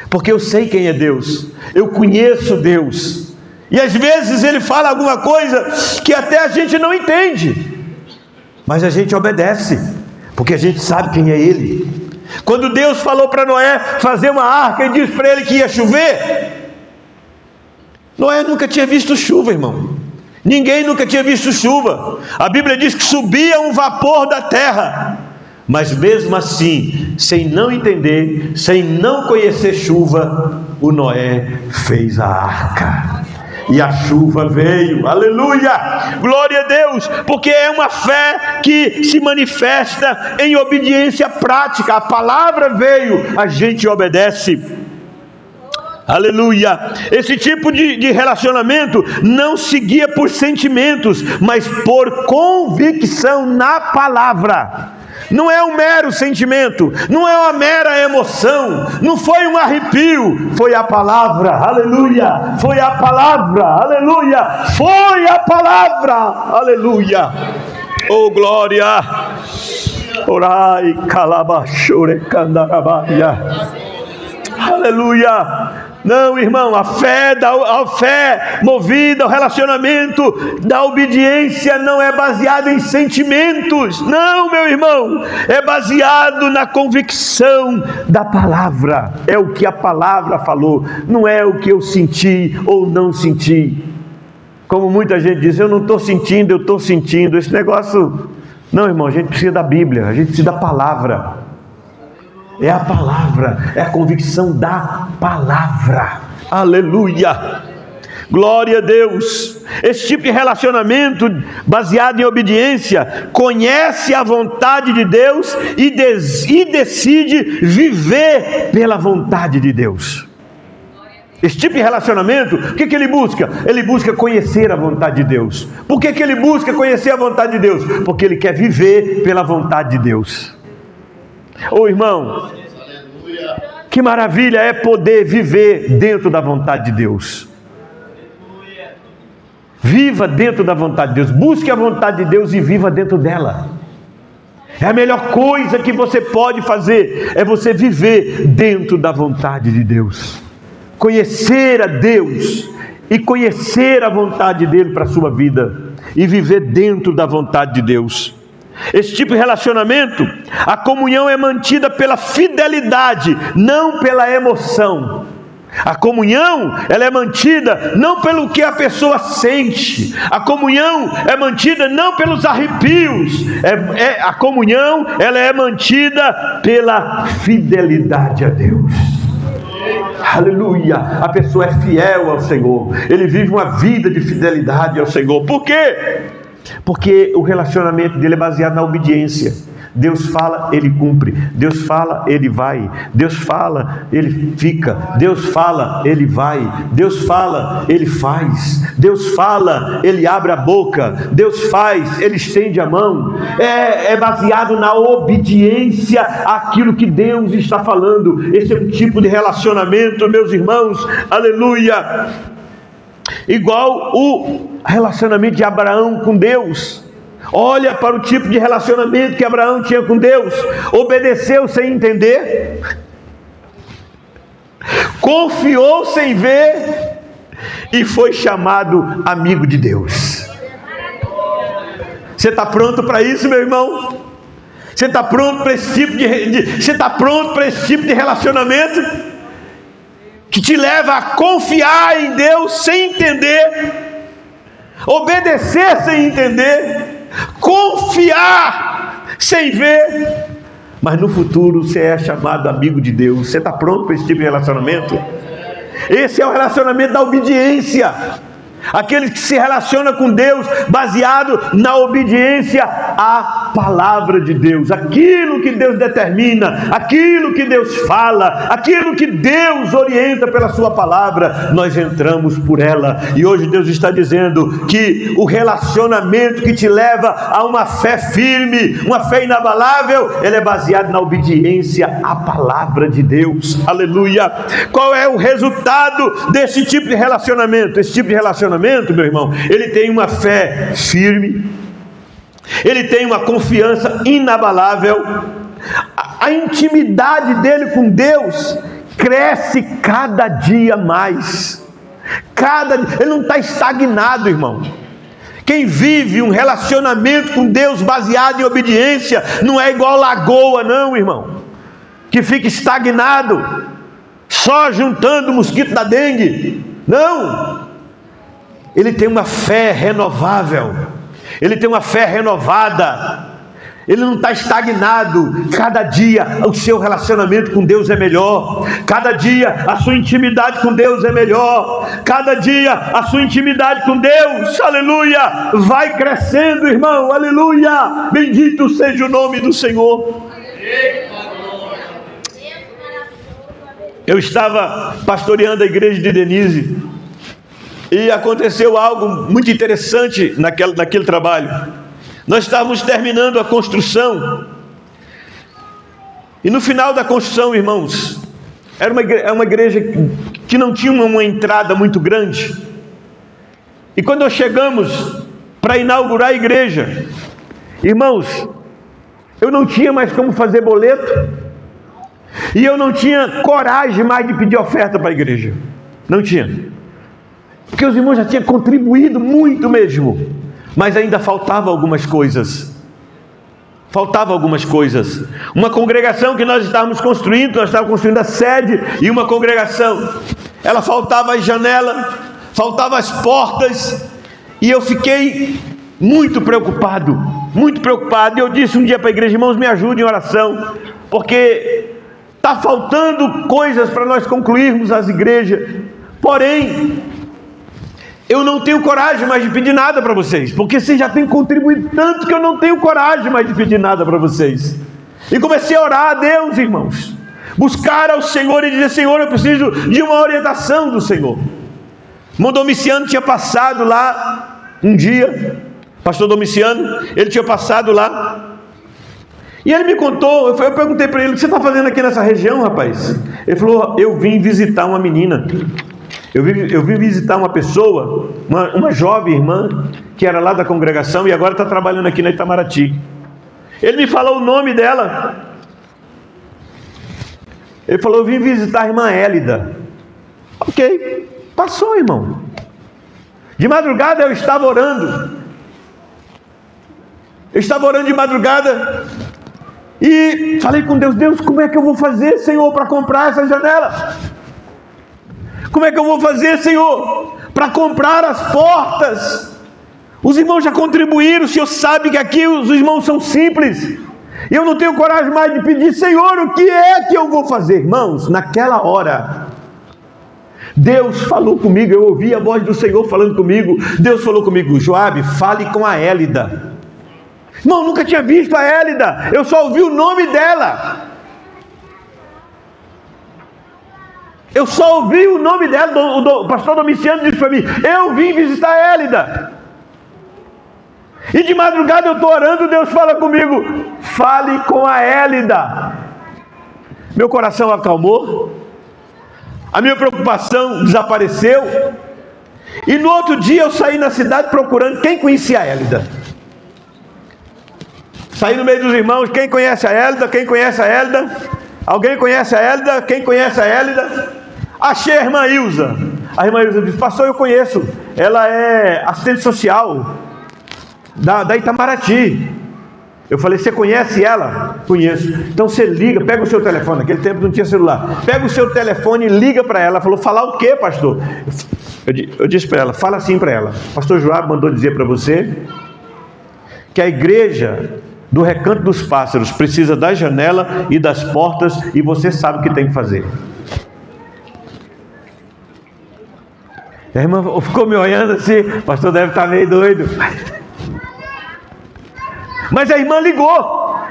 Porque eu sei quem é Deus, eu conheço Deus. E às vezes Ele fala alguma coisa que até a gente não entende, mas a gente obedece, porque a gente sabe quem é Ele. Quando Deus falou para Noé fazer uma arca e disse para ele que ia chover, Noé nunca tinha visto chuva, irmão. Ninguém nunca tinha visto chuva. A Bíblia diz que subia um vapor da terra. Mas mesmo assim, sem não entender, sem não conhecer chuva, o Noé fez a arca. E a chuva veio, aleluia, glória a Deus, porque é uma fé que se manifesta em obediência prática. A palavra veio, a gente obedece. Aleluia. Esse tipo de relacionamento não se guia por sentimentos, mas por convicção na palavra. Não é um mero sentimento, não é uma mera emoção, não foi um arrepio, foi a palavra, aleluia, foi a palavra, aleluia, foi a palavra, aleluia, oh glória, orai calabachure candarabaia, aleluia. Não, irmão, a fé movida ao relacionamento da obediência não é baseada em sentimentos. Não, meu irmão, é baseado na convicção da palavra. É o que a palavra falou, não é o que eu senti ou não senti. Como muita gente diz, eu não estou sentindo, eu estou sentindo. Esse negócio, não, irmão, a gente precisa da Bíblia, a gente precisa da palavra. É a palavra, é a convicção da palavra, aleluia, glória a Deus. Esse tipo de relacionamento baseado em obediência conhece a vontade de Deus e decide viver pela vontade de Deus. Esse tipo de relacionamento, o que ele busca? Ele busca conhecer a vontade de Deus. Por que ele busca conhecer a vontade de Deus? Porque ele quer viver pela vontade de Deus. Ô irmão, que maravilha é poder viver dentro da vontade de Deus. Viva dentro da vontade de Deus, busque a vontade de Deus e viva dentro dela. É a melhor coisa que você pode fazer, é você viver dentro da vontade de Deus. Conhecer a Deus e conhecer a vontade dele para a sua vida e viver dentro da vontade de Deus. Esse tipo de relacionamento, a comunhão é mantida pela fidelidade, não pela emoção. A comunhão, ela é mantida não pelo que a pessoa sente. A comunhão é mantida não pelos arrepios. A comunhão, ela é mantida pela fidelidade a Deus. Aleluia, a pessoa é fiel ao Senhor. Ele vive uma vida de fidelidade ao Senhor. Por quê? Porque o relacionamento dele é baseado na obediência. Deus fala, ele cumpre. Deus fala, ele vai. Deus fala, ele fica. Deus fala, ele vai. Deus fala, ele faz. Deus fala, ele abre a boca. Deus faz, ele estende a mão. É baseado na obediência àquilo que Deus está falando. Esse é um tipo de relacionamento, meus irmãos. Aleluia. Igual o relacionamento de Abraão com Deus. Olha para o tipo de relacionamento que Abraão tinha com Deus. Obedeceu sem entender, confiou sem ver e foi chamado amigo de Deus. Você está pronto para isso, meu irmão? Você está pronto para esse tipo você está pronto para esse tipo de relacionamento que te leva a confiar em Deus sem entender, obedecer sem entender, confiar sem ver, mas no futuro você é chamado amigo de Deus? Você está pronto para esse tipo de relacionamento? Esse é o relacionamento da obediência. Aquele que se relaciona com Deus baseado na obediência à palavra de Deus, aquilo que Deus determina, aquilo que Deus fala, aquilo que Deus orienta pela sua palavra, nós entramos por ela. E hoje Deus está dizendo que o relacionamento que te leva a uma fé firme, uma fé inabalável, ele é baseado na obediência à palavra de Deus. Aleluia! Qual é o resultado desse tipo de relacionamento? Esse tipo de relacionamento, meu irmão, ele tem uma fé firme, ele tem uma confiança inabalável, a intimidade dele com Deus cresce cada dia mais, ele não está estagnado, irmão. Quem vive um relacionamento com Deus baseado em obediência não é igual lagoa, não, irmão, que fica estagnado, só juntando o mosquito da dengue. Não, ele tem uma fé renovável, ele tem uma fé renovada, ele não está estagnado. Cada dia o seu relacionamento com Deus é melhor, cada dia a sua intimidade com Deus é melhor, cada dia a sua intimidade com Deus, aleluia, vai crescendo, irmão, aleluia, bendito seja o nome do Senhor. Eu estava pastoreando a igreja de Denise e aconteceu algo muito interessante naquele trabalho. Nós estávamos terminando a construção e no final da construção, irmãos, era uma igreja que não tinha uma entrada muito grande. E quando nós chegamos para inaugurar a igreja, irmãos, eu não tinha mais como fazer boleto e eu não tinha coragem mais de pedir oferta para a igreja. Não tinha, porque os irmãos já tinham contribuído muito mesmo. Mas ainda faltava algumas coisas. Uma congregação que nós estávamos construindo a sede e uma congregação. Ela faltava as janelas, faltava as portas, e eu fiquei muito preocupado. E eu disse um dia para a igreja: irmãos, me ajudem em oração, porque está faltando coisas para nós concluirmos as igrejas. Porém, eu não tenho coragem mais de pedir nada para vocês, porque vocês já têm contribuído tanto que eu não tenho coragem mais de pedir nada para vocês. E comecei a orar a Deus, irmãos, buscar ao Senhor e dizer: Senhor, eu preciso de uma orientação do Senhor. O Domiciano tinha passado lá um dia, pastor Domiciano, ele tinha passado lá, e ele me contou, eu perguntei para ele: o que você está fazendo aqui nessa região, rapaz? Ele falou: eu vim visitar uma menina. Eu vim visitar uma pessoa, uma jovem irmã, que era lá da congregação e agora está trabalhando aqui na Itamaraty. Ele me falou o nome dela. Ele falou: eu vim visitar a irmã Hélida. Ok, passou, irmão. De madrugada eu estava orando. de madrugada e falei com Deus: Deus, como é que eu vou fazer, Senhor, para comprar essa janela? Como é que eu vou fazer, Senhor, para comprar as portas? Os irmãos já contribuíram, o Senhor sabe que aqui os irmãos são simples, e eu não tenho coragem mais de pedir: Senhor, o que é que eu vou fazer? Irmãos, naquela hora, Deus falou comigo, eu ouvi a voz do Senhor falando comigo. Deus falou comigo: Joabe, fale com a Hélida. Irmão, nunca tinha visto a Hélida, eu só ouvi o nome dela. Eu só ouvi o nome dela. O pastor Domiciano disse para mim: eu vim visitar a Hélida. E de madrugada eu estou orando, Deus fala comigo: fale com a Hélida. Meu coração acalmou, a minha preocupação desapareceu. E no outro dia eu saí na cidade procurando quem conhecia a Hélida. Saí no meio dos irmãos: quem conhece a Hélida? Quem conhece a Hélida? Alguém conhece a Hélida? Quem conhece a Hélida? Achei a irmã Ilza. A irmã Ilza disse: pastor, eu conheço, ela é assistente social da Itamaraty. Eu falei: você conhece ela? Conheço. Então você liga, pega o seu telefone. Naquele tempo não tinha celular. Pega o seu telefone e liga para ela. Ela falou: falar o quê, pastor? Eu disse para ela: fala assim para ela: pastor Joab mandou dizer para você que a igreja do Recanto dos Pássaros precisa da janela e das portas, e você sabe o que tem que fazer. A irmã ficou me olhando assim: pastor deve estar meio doido. Mas a irmã ligou.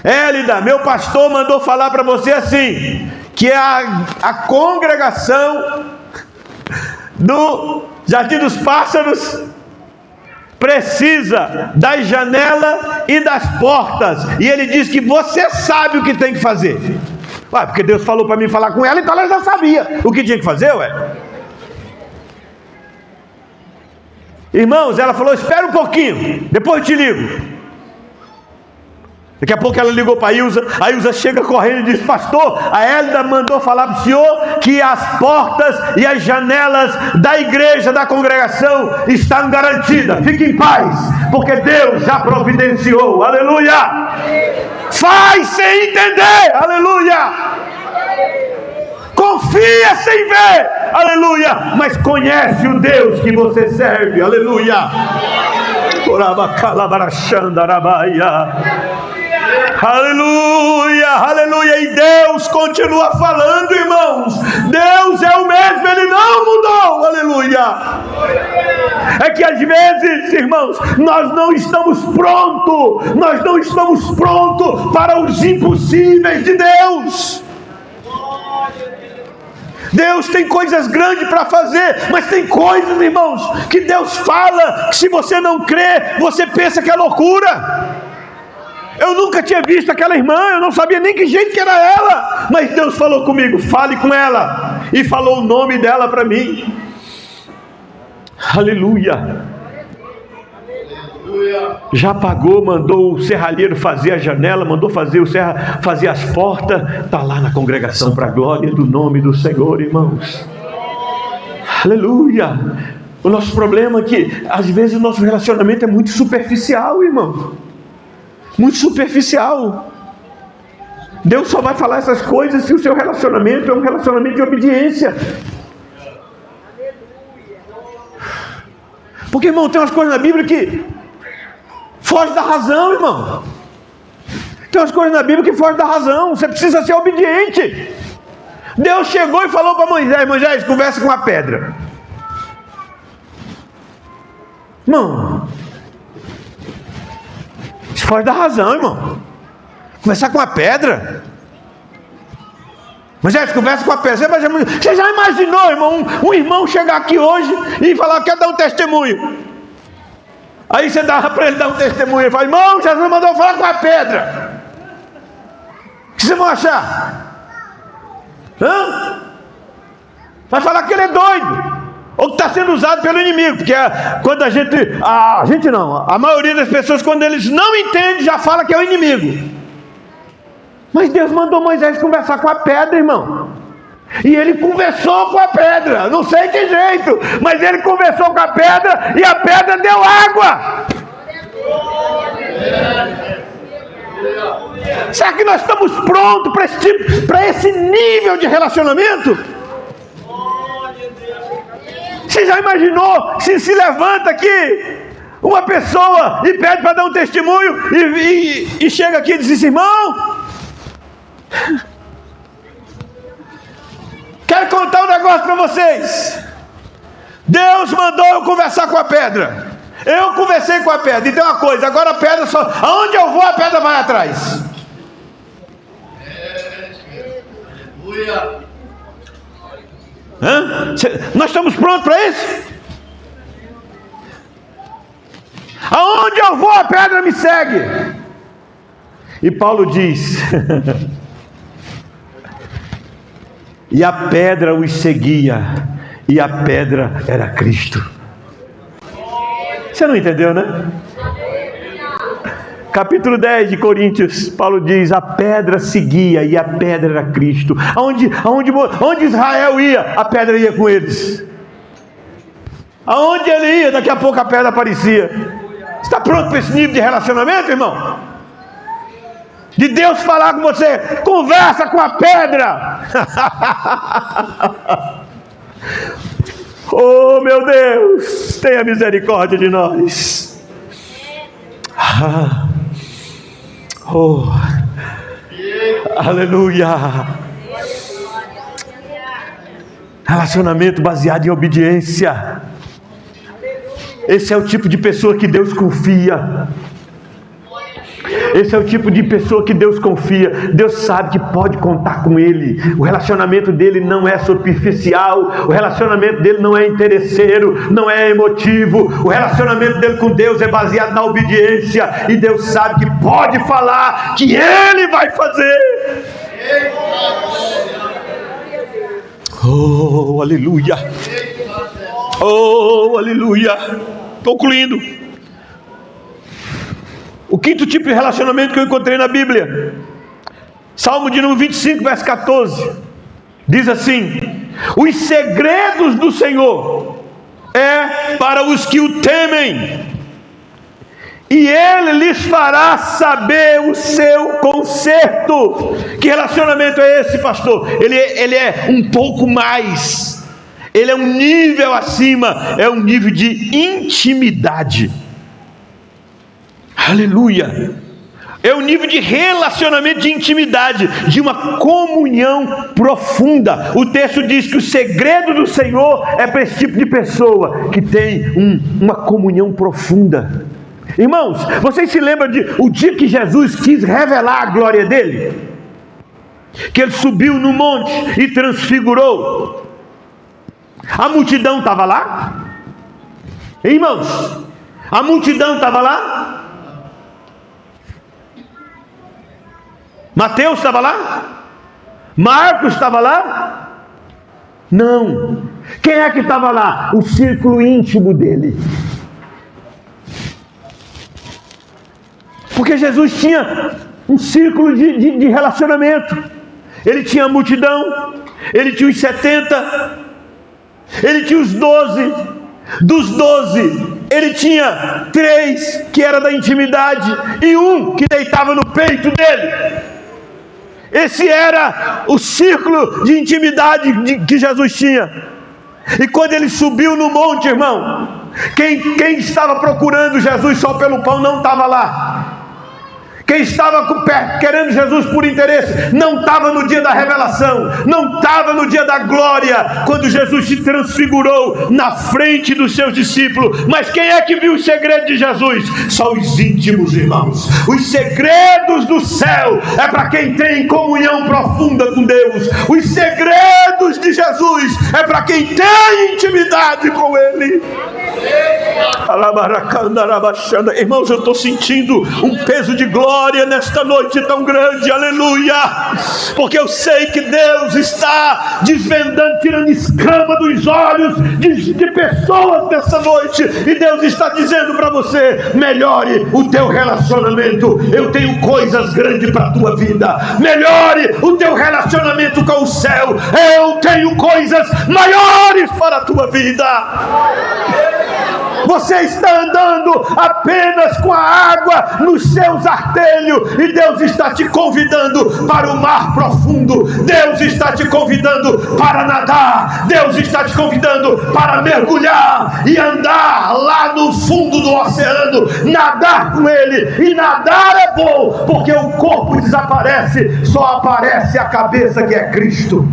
Hélida, meu pastor mandou falar para você assim, que a congregação do Jardim dos Pássaros precisa das janelas e das portas. E ele diz que você sabe o que tem que fazer. Ué, porque Deus falou para mim falar com ela, então ela já sabia o que tinha que fazer, ué. Irmãos, ela falou, espera um pouquinho, depois eu te ligo. Daqui a pouco ela ligou para a Ilza chega correndo e diz, pastor, a Hélida mandou falar para o senhor que as portas e as janelas da igreja, da congregação estão garantidas. Fique em paz, porque Deus já providenciou, aleluia. Faz sem entender, aleluia. Confia sem ver, aleluia. Mas conhece o Deus que você serve, aleluia. Aleluia, aleluia. E Deus continua falando, irmãos. Deus é o mesmo, Ele não mudou, aleluia. É que às vezes, irmãos, nós não estamos prontos para os impossíveis de Deus. Deus tem coisas grandes para fazer, mas tem coisas, irmãos, que Deus fala, que se você não crê, você pensa que é loucura. Eu nunca tinha visto aquela irmã, eu não sabia nem que jeito que era ela, mas Deus falou comigo, fale com ela, e falou o nome dela para mim. Aleluia. Já pagou, mandou o serralheiro fazer a janela, mandou fazer fazer as portas, está lá na congregação para a glória do nome do Senhor, irmãos. Aleluia. O nosso problema é que às vezes o nosso relacionamento é muito superficial, irmão. Muito superficial. Deus só vai falar essas coisas se o seu relacionamento é um relacionamento de obediência. Porque, irmão, tem umas coisas na Bíblia que foge da razão, irmão. Tem umas coisas na Bíblia que fogem da razão. Você precisa ser obediente. Deus chegou e falou para Moisés, Moisés, conversa com a pedra. Irmão, isso foge da razão, irmão. Conversar com a pedra. Moisés, conversa com a pedra. Você já imaginou, irmão, um irmão chegar aqui hoje e falar, quer dar um testemunho? Aí você dá para ele dar um testemunho e fala, irmão, Jesus mandou falar com a pedra. O que vocês vão achar? Vai falar que ele é doido, ou que está sendo usado pelo inimigo, porque quando a maioria das pessoas, quando eles não entendem, já fala que é o inimigo. Mas Deus mandou Moisés conversar com a pedra, irmão. E ele conversou com a pedra, não sei que jeito, mas ele conversou com a pedra e a pedra deu água. Será que nós estamos prontos para esse nível de relacionamento? Você já imaginou se levanta aqui uma pessoa e pede para dar um testemunho e chega aqui e diz assim, irmão, quero contar um negócio para vocês. Deus mandou eu conversar com a pedra. Eu conversei com a pedra. E tem uma coisa, agora a pedra só... Aonde eu vou, a pedra vai atrás. Nós estamos prontos para isso? Aonde eu vou, a pedra me segue. E Paulo diz... E a pedra os seguia, e a pedra era Cristo. Você não entendeu, né? Capítulo 10 de Coríntios, Paulo diz, a pedra seguia, e a pedra era Cristo. Onde Israel ia, a pedra ia com eles. Aonde ele ia, daqui a pouco a pedra aparecia. Está pronto para esse nível de relacionamento, irmão? De Deus falar com você, conversa com a pedra. Oh, meu Deus, tenha misericórdia de nós. Oh, aleluia. Relacionamento baseado em obediência. Esse é o tipo de pessoa que Deus confia. Esse é o tipo de pessoa que Deus confia. Deus sabe que pode contar com ele. O relacionamento dele não é superficial. O relacionamento dele não é interesseiro, não é emotivo. O relacionamento dele com Deus é baseado na obediência. E Deus sabe que pode falar que ele vai fazer. Oh, aleluia. Oh, aleluia. Concluindo. O quinto tipo de relacionamento que eu encontrei na Bíblia, Salmo de número 25, verso 14, diz assim: os segredos do Senhor é para os que o temem, e Ele lhes fará saber o seu conserto. Que relacionamento é esse, pastor? Ele é um pouco mais, ele é um nível acima, é um nível de intimidade. Aleluia! É um nível de relacionamento, de intimidade, de uma comunhão profunda. O texto diz que o segredo do Senhor é para esse tipo de pessoa que tem uma comunhão profunda. Irmãos, vocês se lembram o dia que Jesus quis revelar a glória dele? Que ele subiu no monte e transfigurou. A multidão estava lá? Irmãos, a multidão estava lá? Mateus estava lá? Marcos estava lá? Não. Quem é que estava lá? O círculo íntimo dele. Porque Jesus tinha um círculo de relacionamento. Ele tinha a multidão, ele tinha os 70, ele tinha os 12. Dos 12, ele tinha 3 que era da intimidade e 1 que deitava no peito dele. Esse era o círculo de intimidade que Jesus tinha. E quando ele subiu no monte, irmão, quem estava procurando Jesus só pelo pão não estava lá. Quem estava querendo Jesus por interesse não estava no dia da revelação, não estava no dia da glória, quando Jesus se transfigurou na frente dos seus discípulos. Mas quem é que viu os segredos de Jesus? Só os íntimos, irmãos. Os segredos do céu é para quem tem comunhão profunda com Deus. Os segredos de Jesus é para quem tem intimidade com Ele. Irmãos, eu estou sentindo um peso de glória nesta noite tão grande, aleluia, porque eu sei que Deus está desvendando, tirando escama dos olhos de pessoas nessa noite, e Deus está dizendo para você: melhore o teu relacionamento, eu tenho coisas grandes para a tua vida. Melhore o teu relacionamento com o céu, eu tenho coisas maiores para a tua vida. Você está andando apenas com a água nos seus artelhos, e Deus está te convidando para o mar profundo. Deus está te convidando para nadar. Deus está te convidando para mergulhar e andar lá no fundo do oceano, nadar com Ele. E nadar é bom, porque o corpo desaparece, só aparece a cabeça, que é Cristo.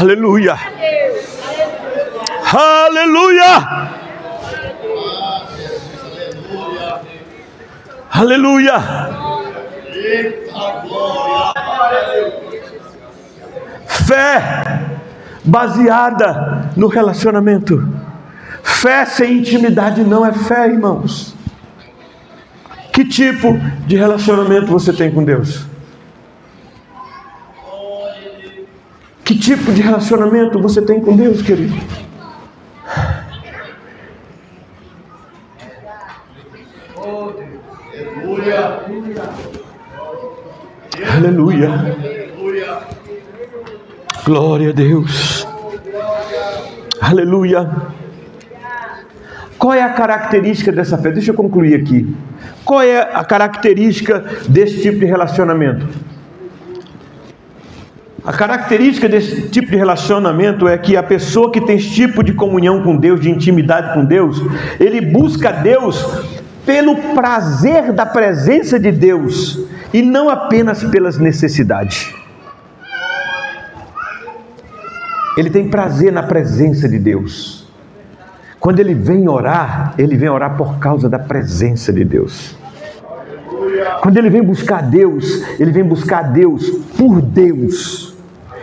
Aleluia! Aleluia! Aleluia! Fé baseada no relacionamento. Fé sem intimidade não é fé, irmãos. Que tipo de relacionamento você tem com Deus? Que tipo de relacionamento você tem com Deus, querido? Aleluia. Glória a Deus. Aleluia. Qual é a característica dessa fé? Deixa eu concluir aqui. Qual é a característica desse tipo de relacionamento? A característica desse tipo de relacionamento é que a pessoa que tem esse tipo de comunhão com Deus, de intimidade com Deus, ele busca Deus pelo prazer da presença de Deus e não apenas pelas necessidades. ele tem prazer na presença de Deus. Quando ele vem orar por causa da presença de Deus. Quando ele vem buscar Deus, ele vem buscar Deus por Deus,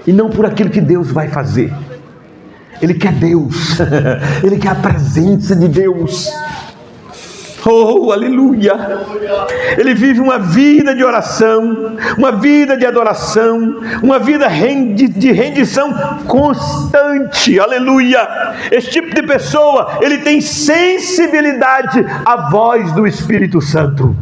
e não por aquilo que Deus vai fazer. Ele quer Deus, ele quer a presença de Deus. Oh, aleluia! Ele vive uma vida de oração, uma vida de adoração, uma vida de rendição constante, aleluia! Esse tipo de pessoa, ele tem sensibilidade à voz do Espírito Santo.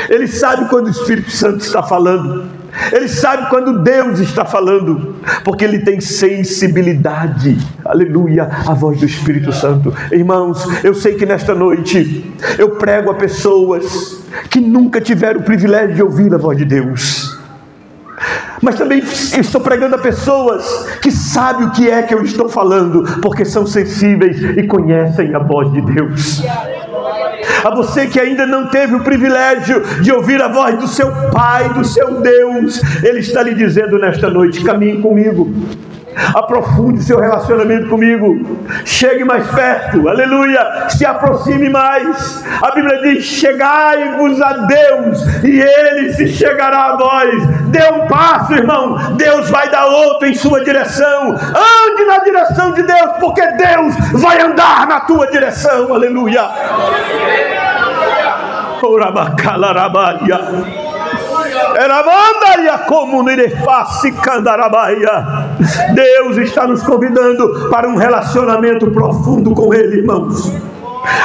Ele sabe quando o Espírito Santo está falando. Ele sabe quando Deus está falando, porque ele tem sensibilidade, aleluia, à voz do Espírito Santo. Irmãos, eu sei que nesta noite eu prego a pessoas que nunca tiveram o privilégio de ouvir a voz de Deus, mas também estou pregando a pessoas que sabem o que é que eu estou falando, porque são sensíveis e conhecem a voz de Deus. A você que ainda não teve o privilégio de ouvir a voz do seu Pai, do seu Deus, Ele está lhe dizendo nesta noite: caminhe comigo, aprofunde seu relacionamento comigo, chegue mais perto, aleluia, se aproxime mais. A Bíblia diz: chegai-vos a Deus e Ele se chegará a vós. Dê um passo, irmão, Deus vai dar outro em sua direção. Ande na direção de Deus, porque Deus vai andar na tua direção, aleluia. Deus está nos convidando para um relacionamento profundo com Ele, irmãos.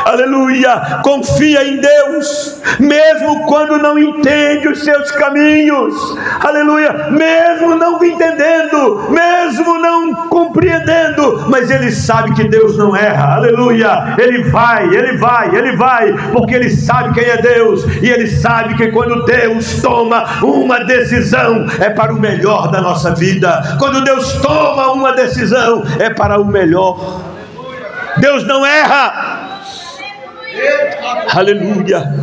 Aleluia, confia em Deus, mesmo quando não entende os seus caminhos, aleluia, mesmo não entendendo, mesmo não compreendendo, mas ele sabe que Deus não erra, aleluia, ele vai, porque ele sabe quem é Deus, e ele sabe que quando Deus toma uma decisão, é para o melhor da nossa vida. Quando Deus toma uma decisão, é para o melhor. Deus não erra. Aleluia,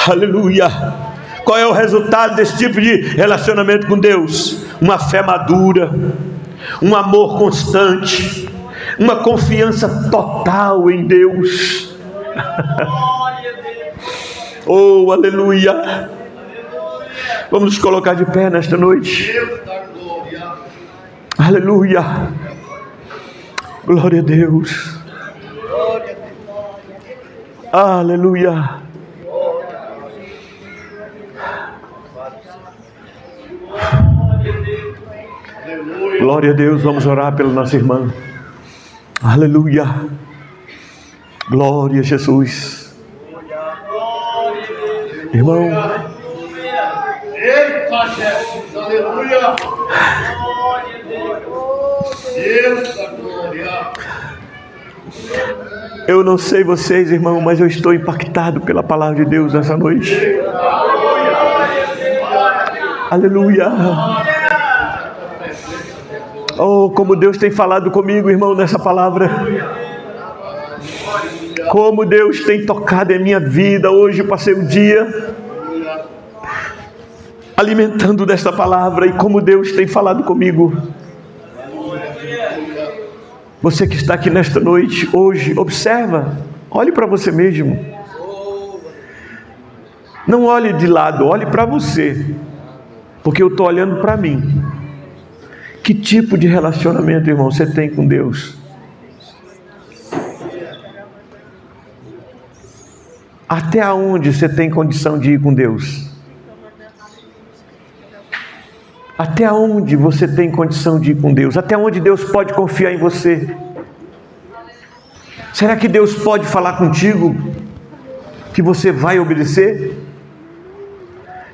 aleluia. Qual é o resultado desse tipo de relacionamento com Deus? Uma fé madura, um amor constante, uma confiança total em Deus. Oh, aleluia. Vamos nos colocar de pé nesta noite. Aleluia, glória a Deus. Aleluia. Glória a Deus. Vamos orar pela nossa irmã. Aleluia. Glória a Jesus. Irmão. Aleluia. Eu não sei vocês, irmão, mas eu estou impactado pela palavra de Deus nessa noite. Aleluia. Oh, como Deus tem falado comigo, irmão, nessa palavra. Como Deus tem tocado em minha vida. Hoje eu passei o dia alimentando desta palavra, e como Deus tem falado comigo. Você que está aqui nesta noite, hoje, observa, olhe para você mesmo. Não olhe de lado, olhe para você, porque eu estou olhando para mim. Que tipo de relacionamento, irmão, você tem com Deus? Até onde você tem condição de ir com Deus? Até onde você tem condição de ir com Deus? Até onde Deus pode confiar em você? Será que Deus pode falar contigo que você vai obedecer?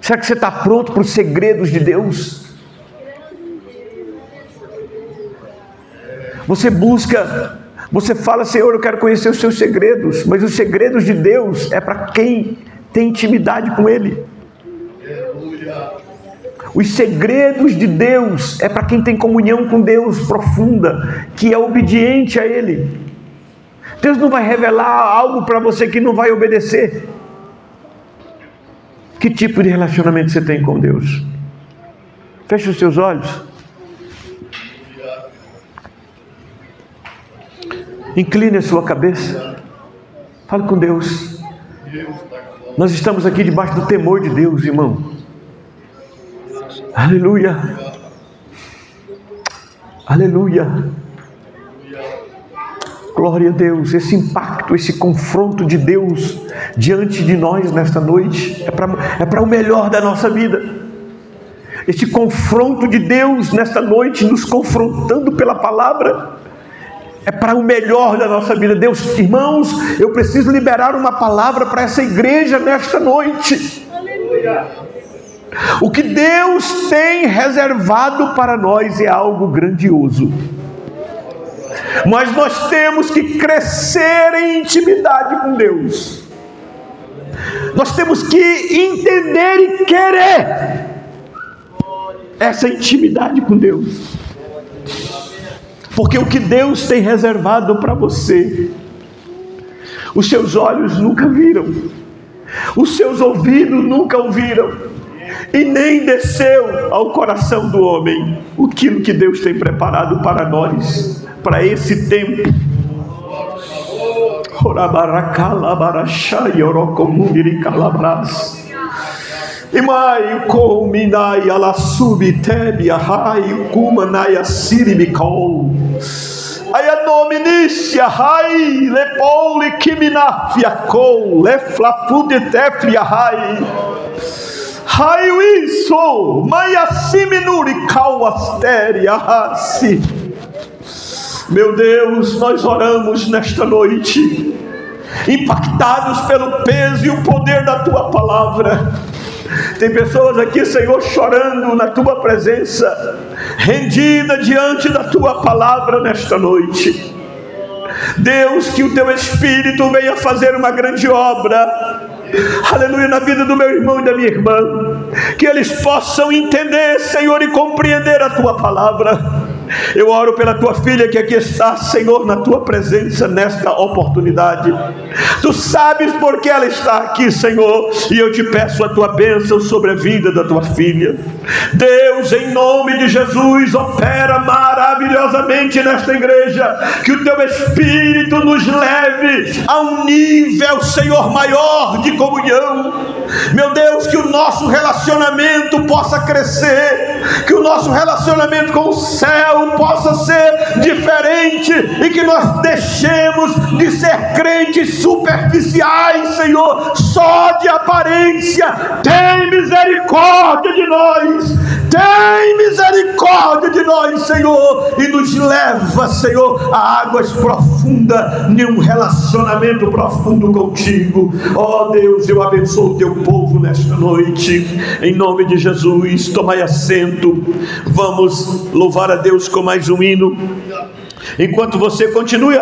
Será que você está pronto para os segredos de Deus? Você busca, você fala: Senhor, eu quero conhecer os seus segredos, mas os segredos de Deus é para quem tem intimidade com Ele. Os segredos de Deus é para quem tem comunhão com Deus profunda, que é obediente a Ele. Deus não vai revelar algo para você que não vai obedecer. Que tipo de relacionamento você tem com Deus? Feche os seus olhos. Incline a sua cabeça. Fale com Deus. Nós estamos aqui debaixo do temor de Deus, irmão. Aleluia. Aleluia. Glória a Deus. Esse impacto, esse confronto de Deus diante de nós nesta noite é para o melhor da nossa vida. Este confronto de Deus nesta noite, nos confrontando pela palavra, é para o melhor da nossa vida. Deus, irmãos, eu preciso liberar uma palavra para essa igreja nesta noite. Aleluia. O que Deus tem reservado para nós é algo grandioso. Mas nós temos que crescer em intimidade com Deus. Nós temos que entender e querer essa intimidade com Deus. Porque o que Deus tem reservado para você, os seus olhos nunca viram, os seus ouvidos nunca ouviram, e nem desceu ao coração do homem aquilo que Deus tem preparado para nós, para esse tempo. Imai cominai ala subitebia hai kumanai siribicol. Ai nominicia hai lepole kiminafiacol leflafudetefria hai. Hai isso maia siminuri calvasteria hasi. Meu Deus, nós oramos nesta noite, impactados pelo peso e o poder da Tua palavra. Tem pessoas aqui, Senhor, chorando na Tua presença, rendida diante da Tua palavra nesta noite. Deus, que o Teu Espírito venha fazer uma grande obra, aleluia, na vida do meu irmão e da minha irmã, que eles possam entender, Senhor, e compreender a Tua palavra. Eu oro pela Tua filha que aqui está, Senhor, na Tua presença nesta oportunidade. Tu sabes por que ela está aqui, Senhor, e eu te peço a Tua bênção sobre a vida da Tua filha. Deus, em nome de Jesus, opera maravilhosamente nesta igreja, que o Teu Espírito nos leve a um nível, Senhor, maior de comunhão. Meu Deus, que o nosso relacionamento possa crescer, que o nosso relacionamento com o céu possa ser diferente, e que nós deixemos de ser crentes superficiais, Senhor, só de aparência. Tem misericórdia de nós, tem misericórdia de nós, Senhor, e nos leva, Senhor, a águas profundas, em um relacionamento profundo contigo. Ó Deus, eu abençoo o Teu povo nesta noite, em nome de Jesus. Tomai assento, vamos louvar a Deus com mais um hino, enquanto você continue a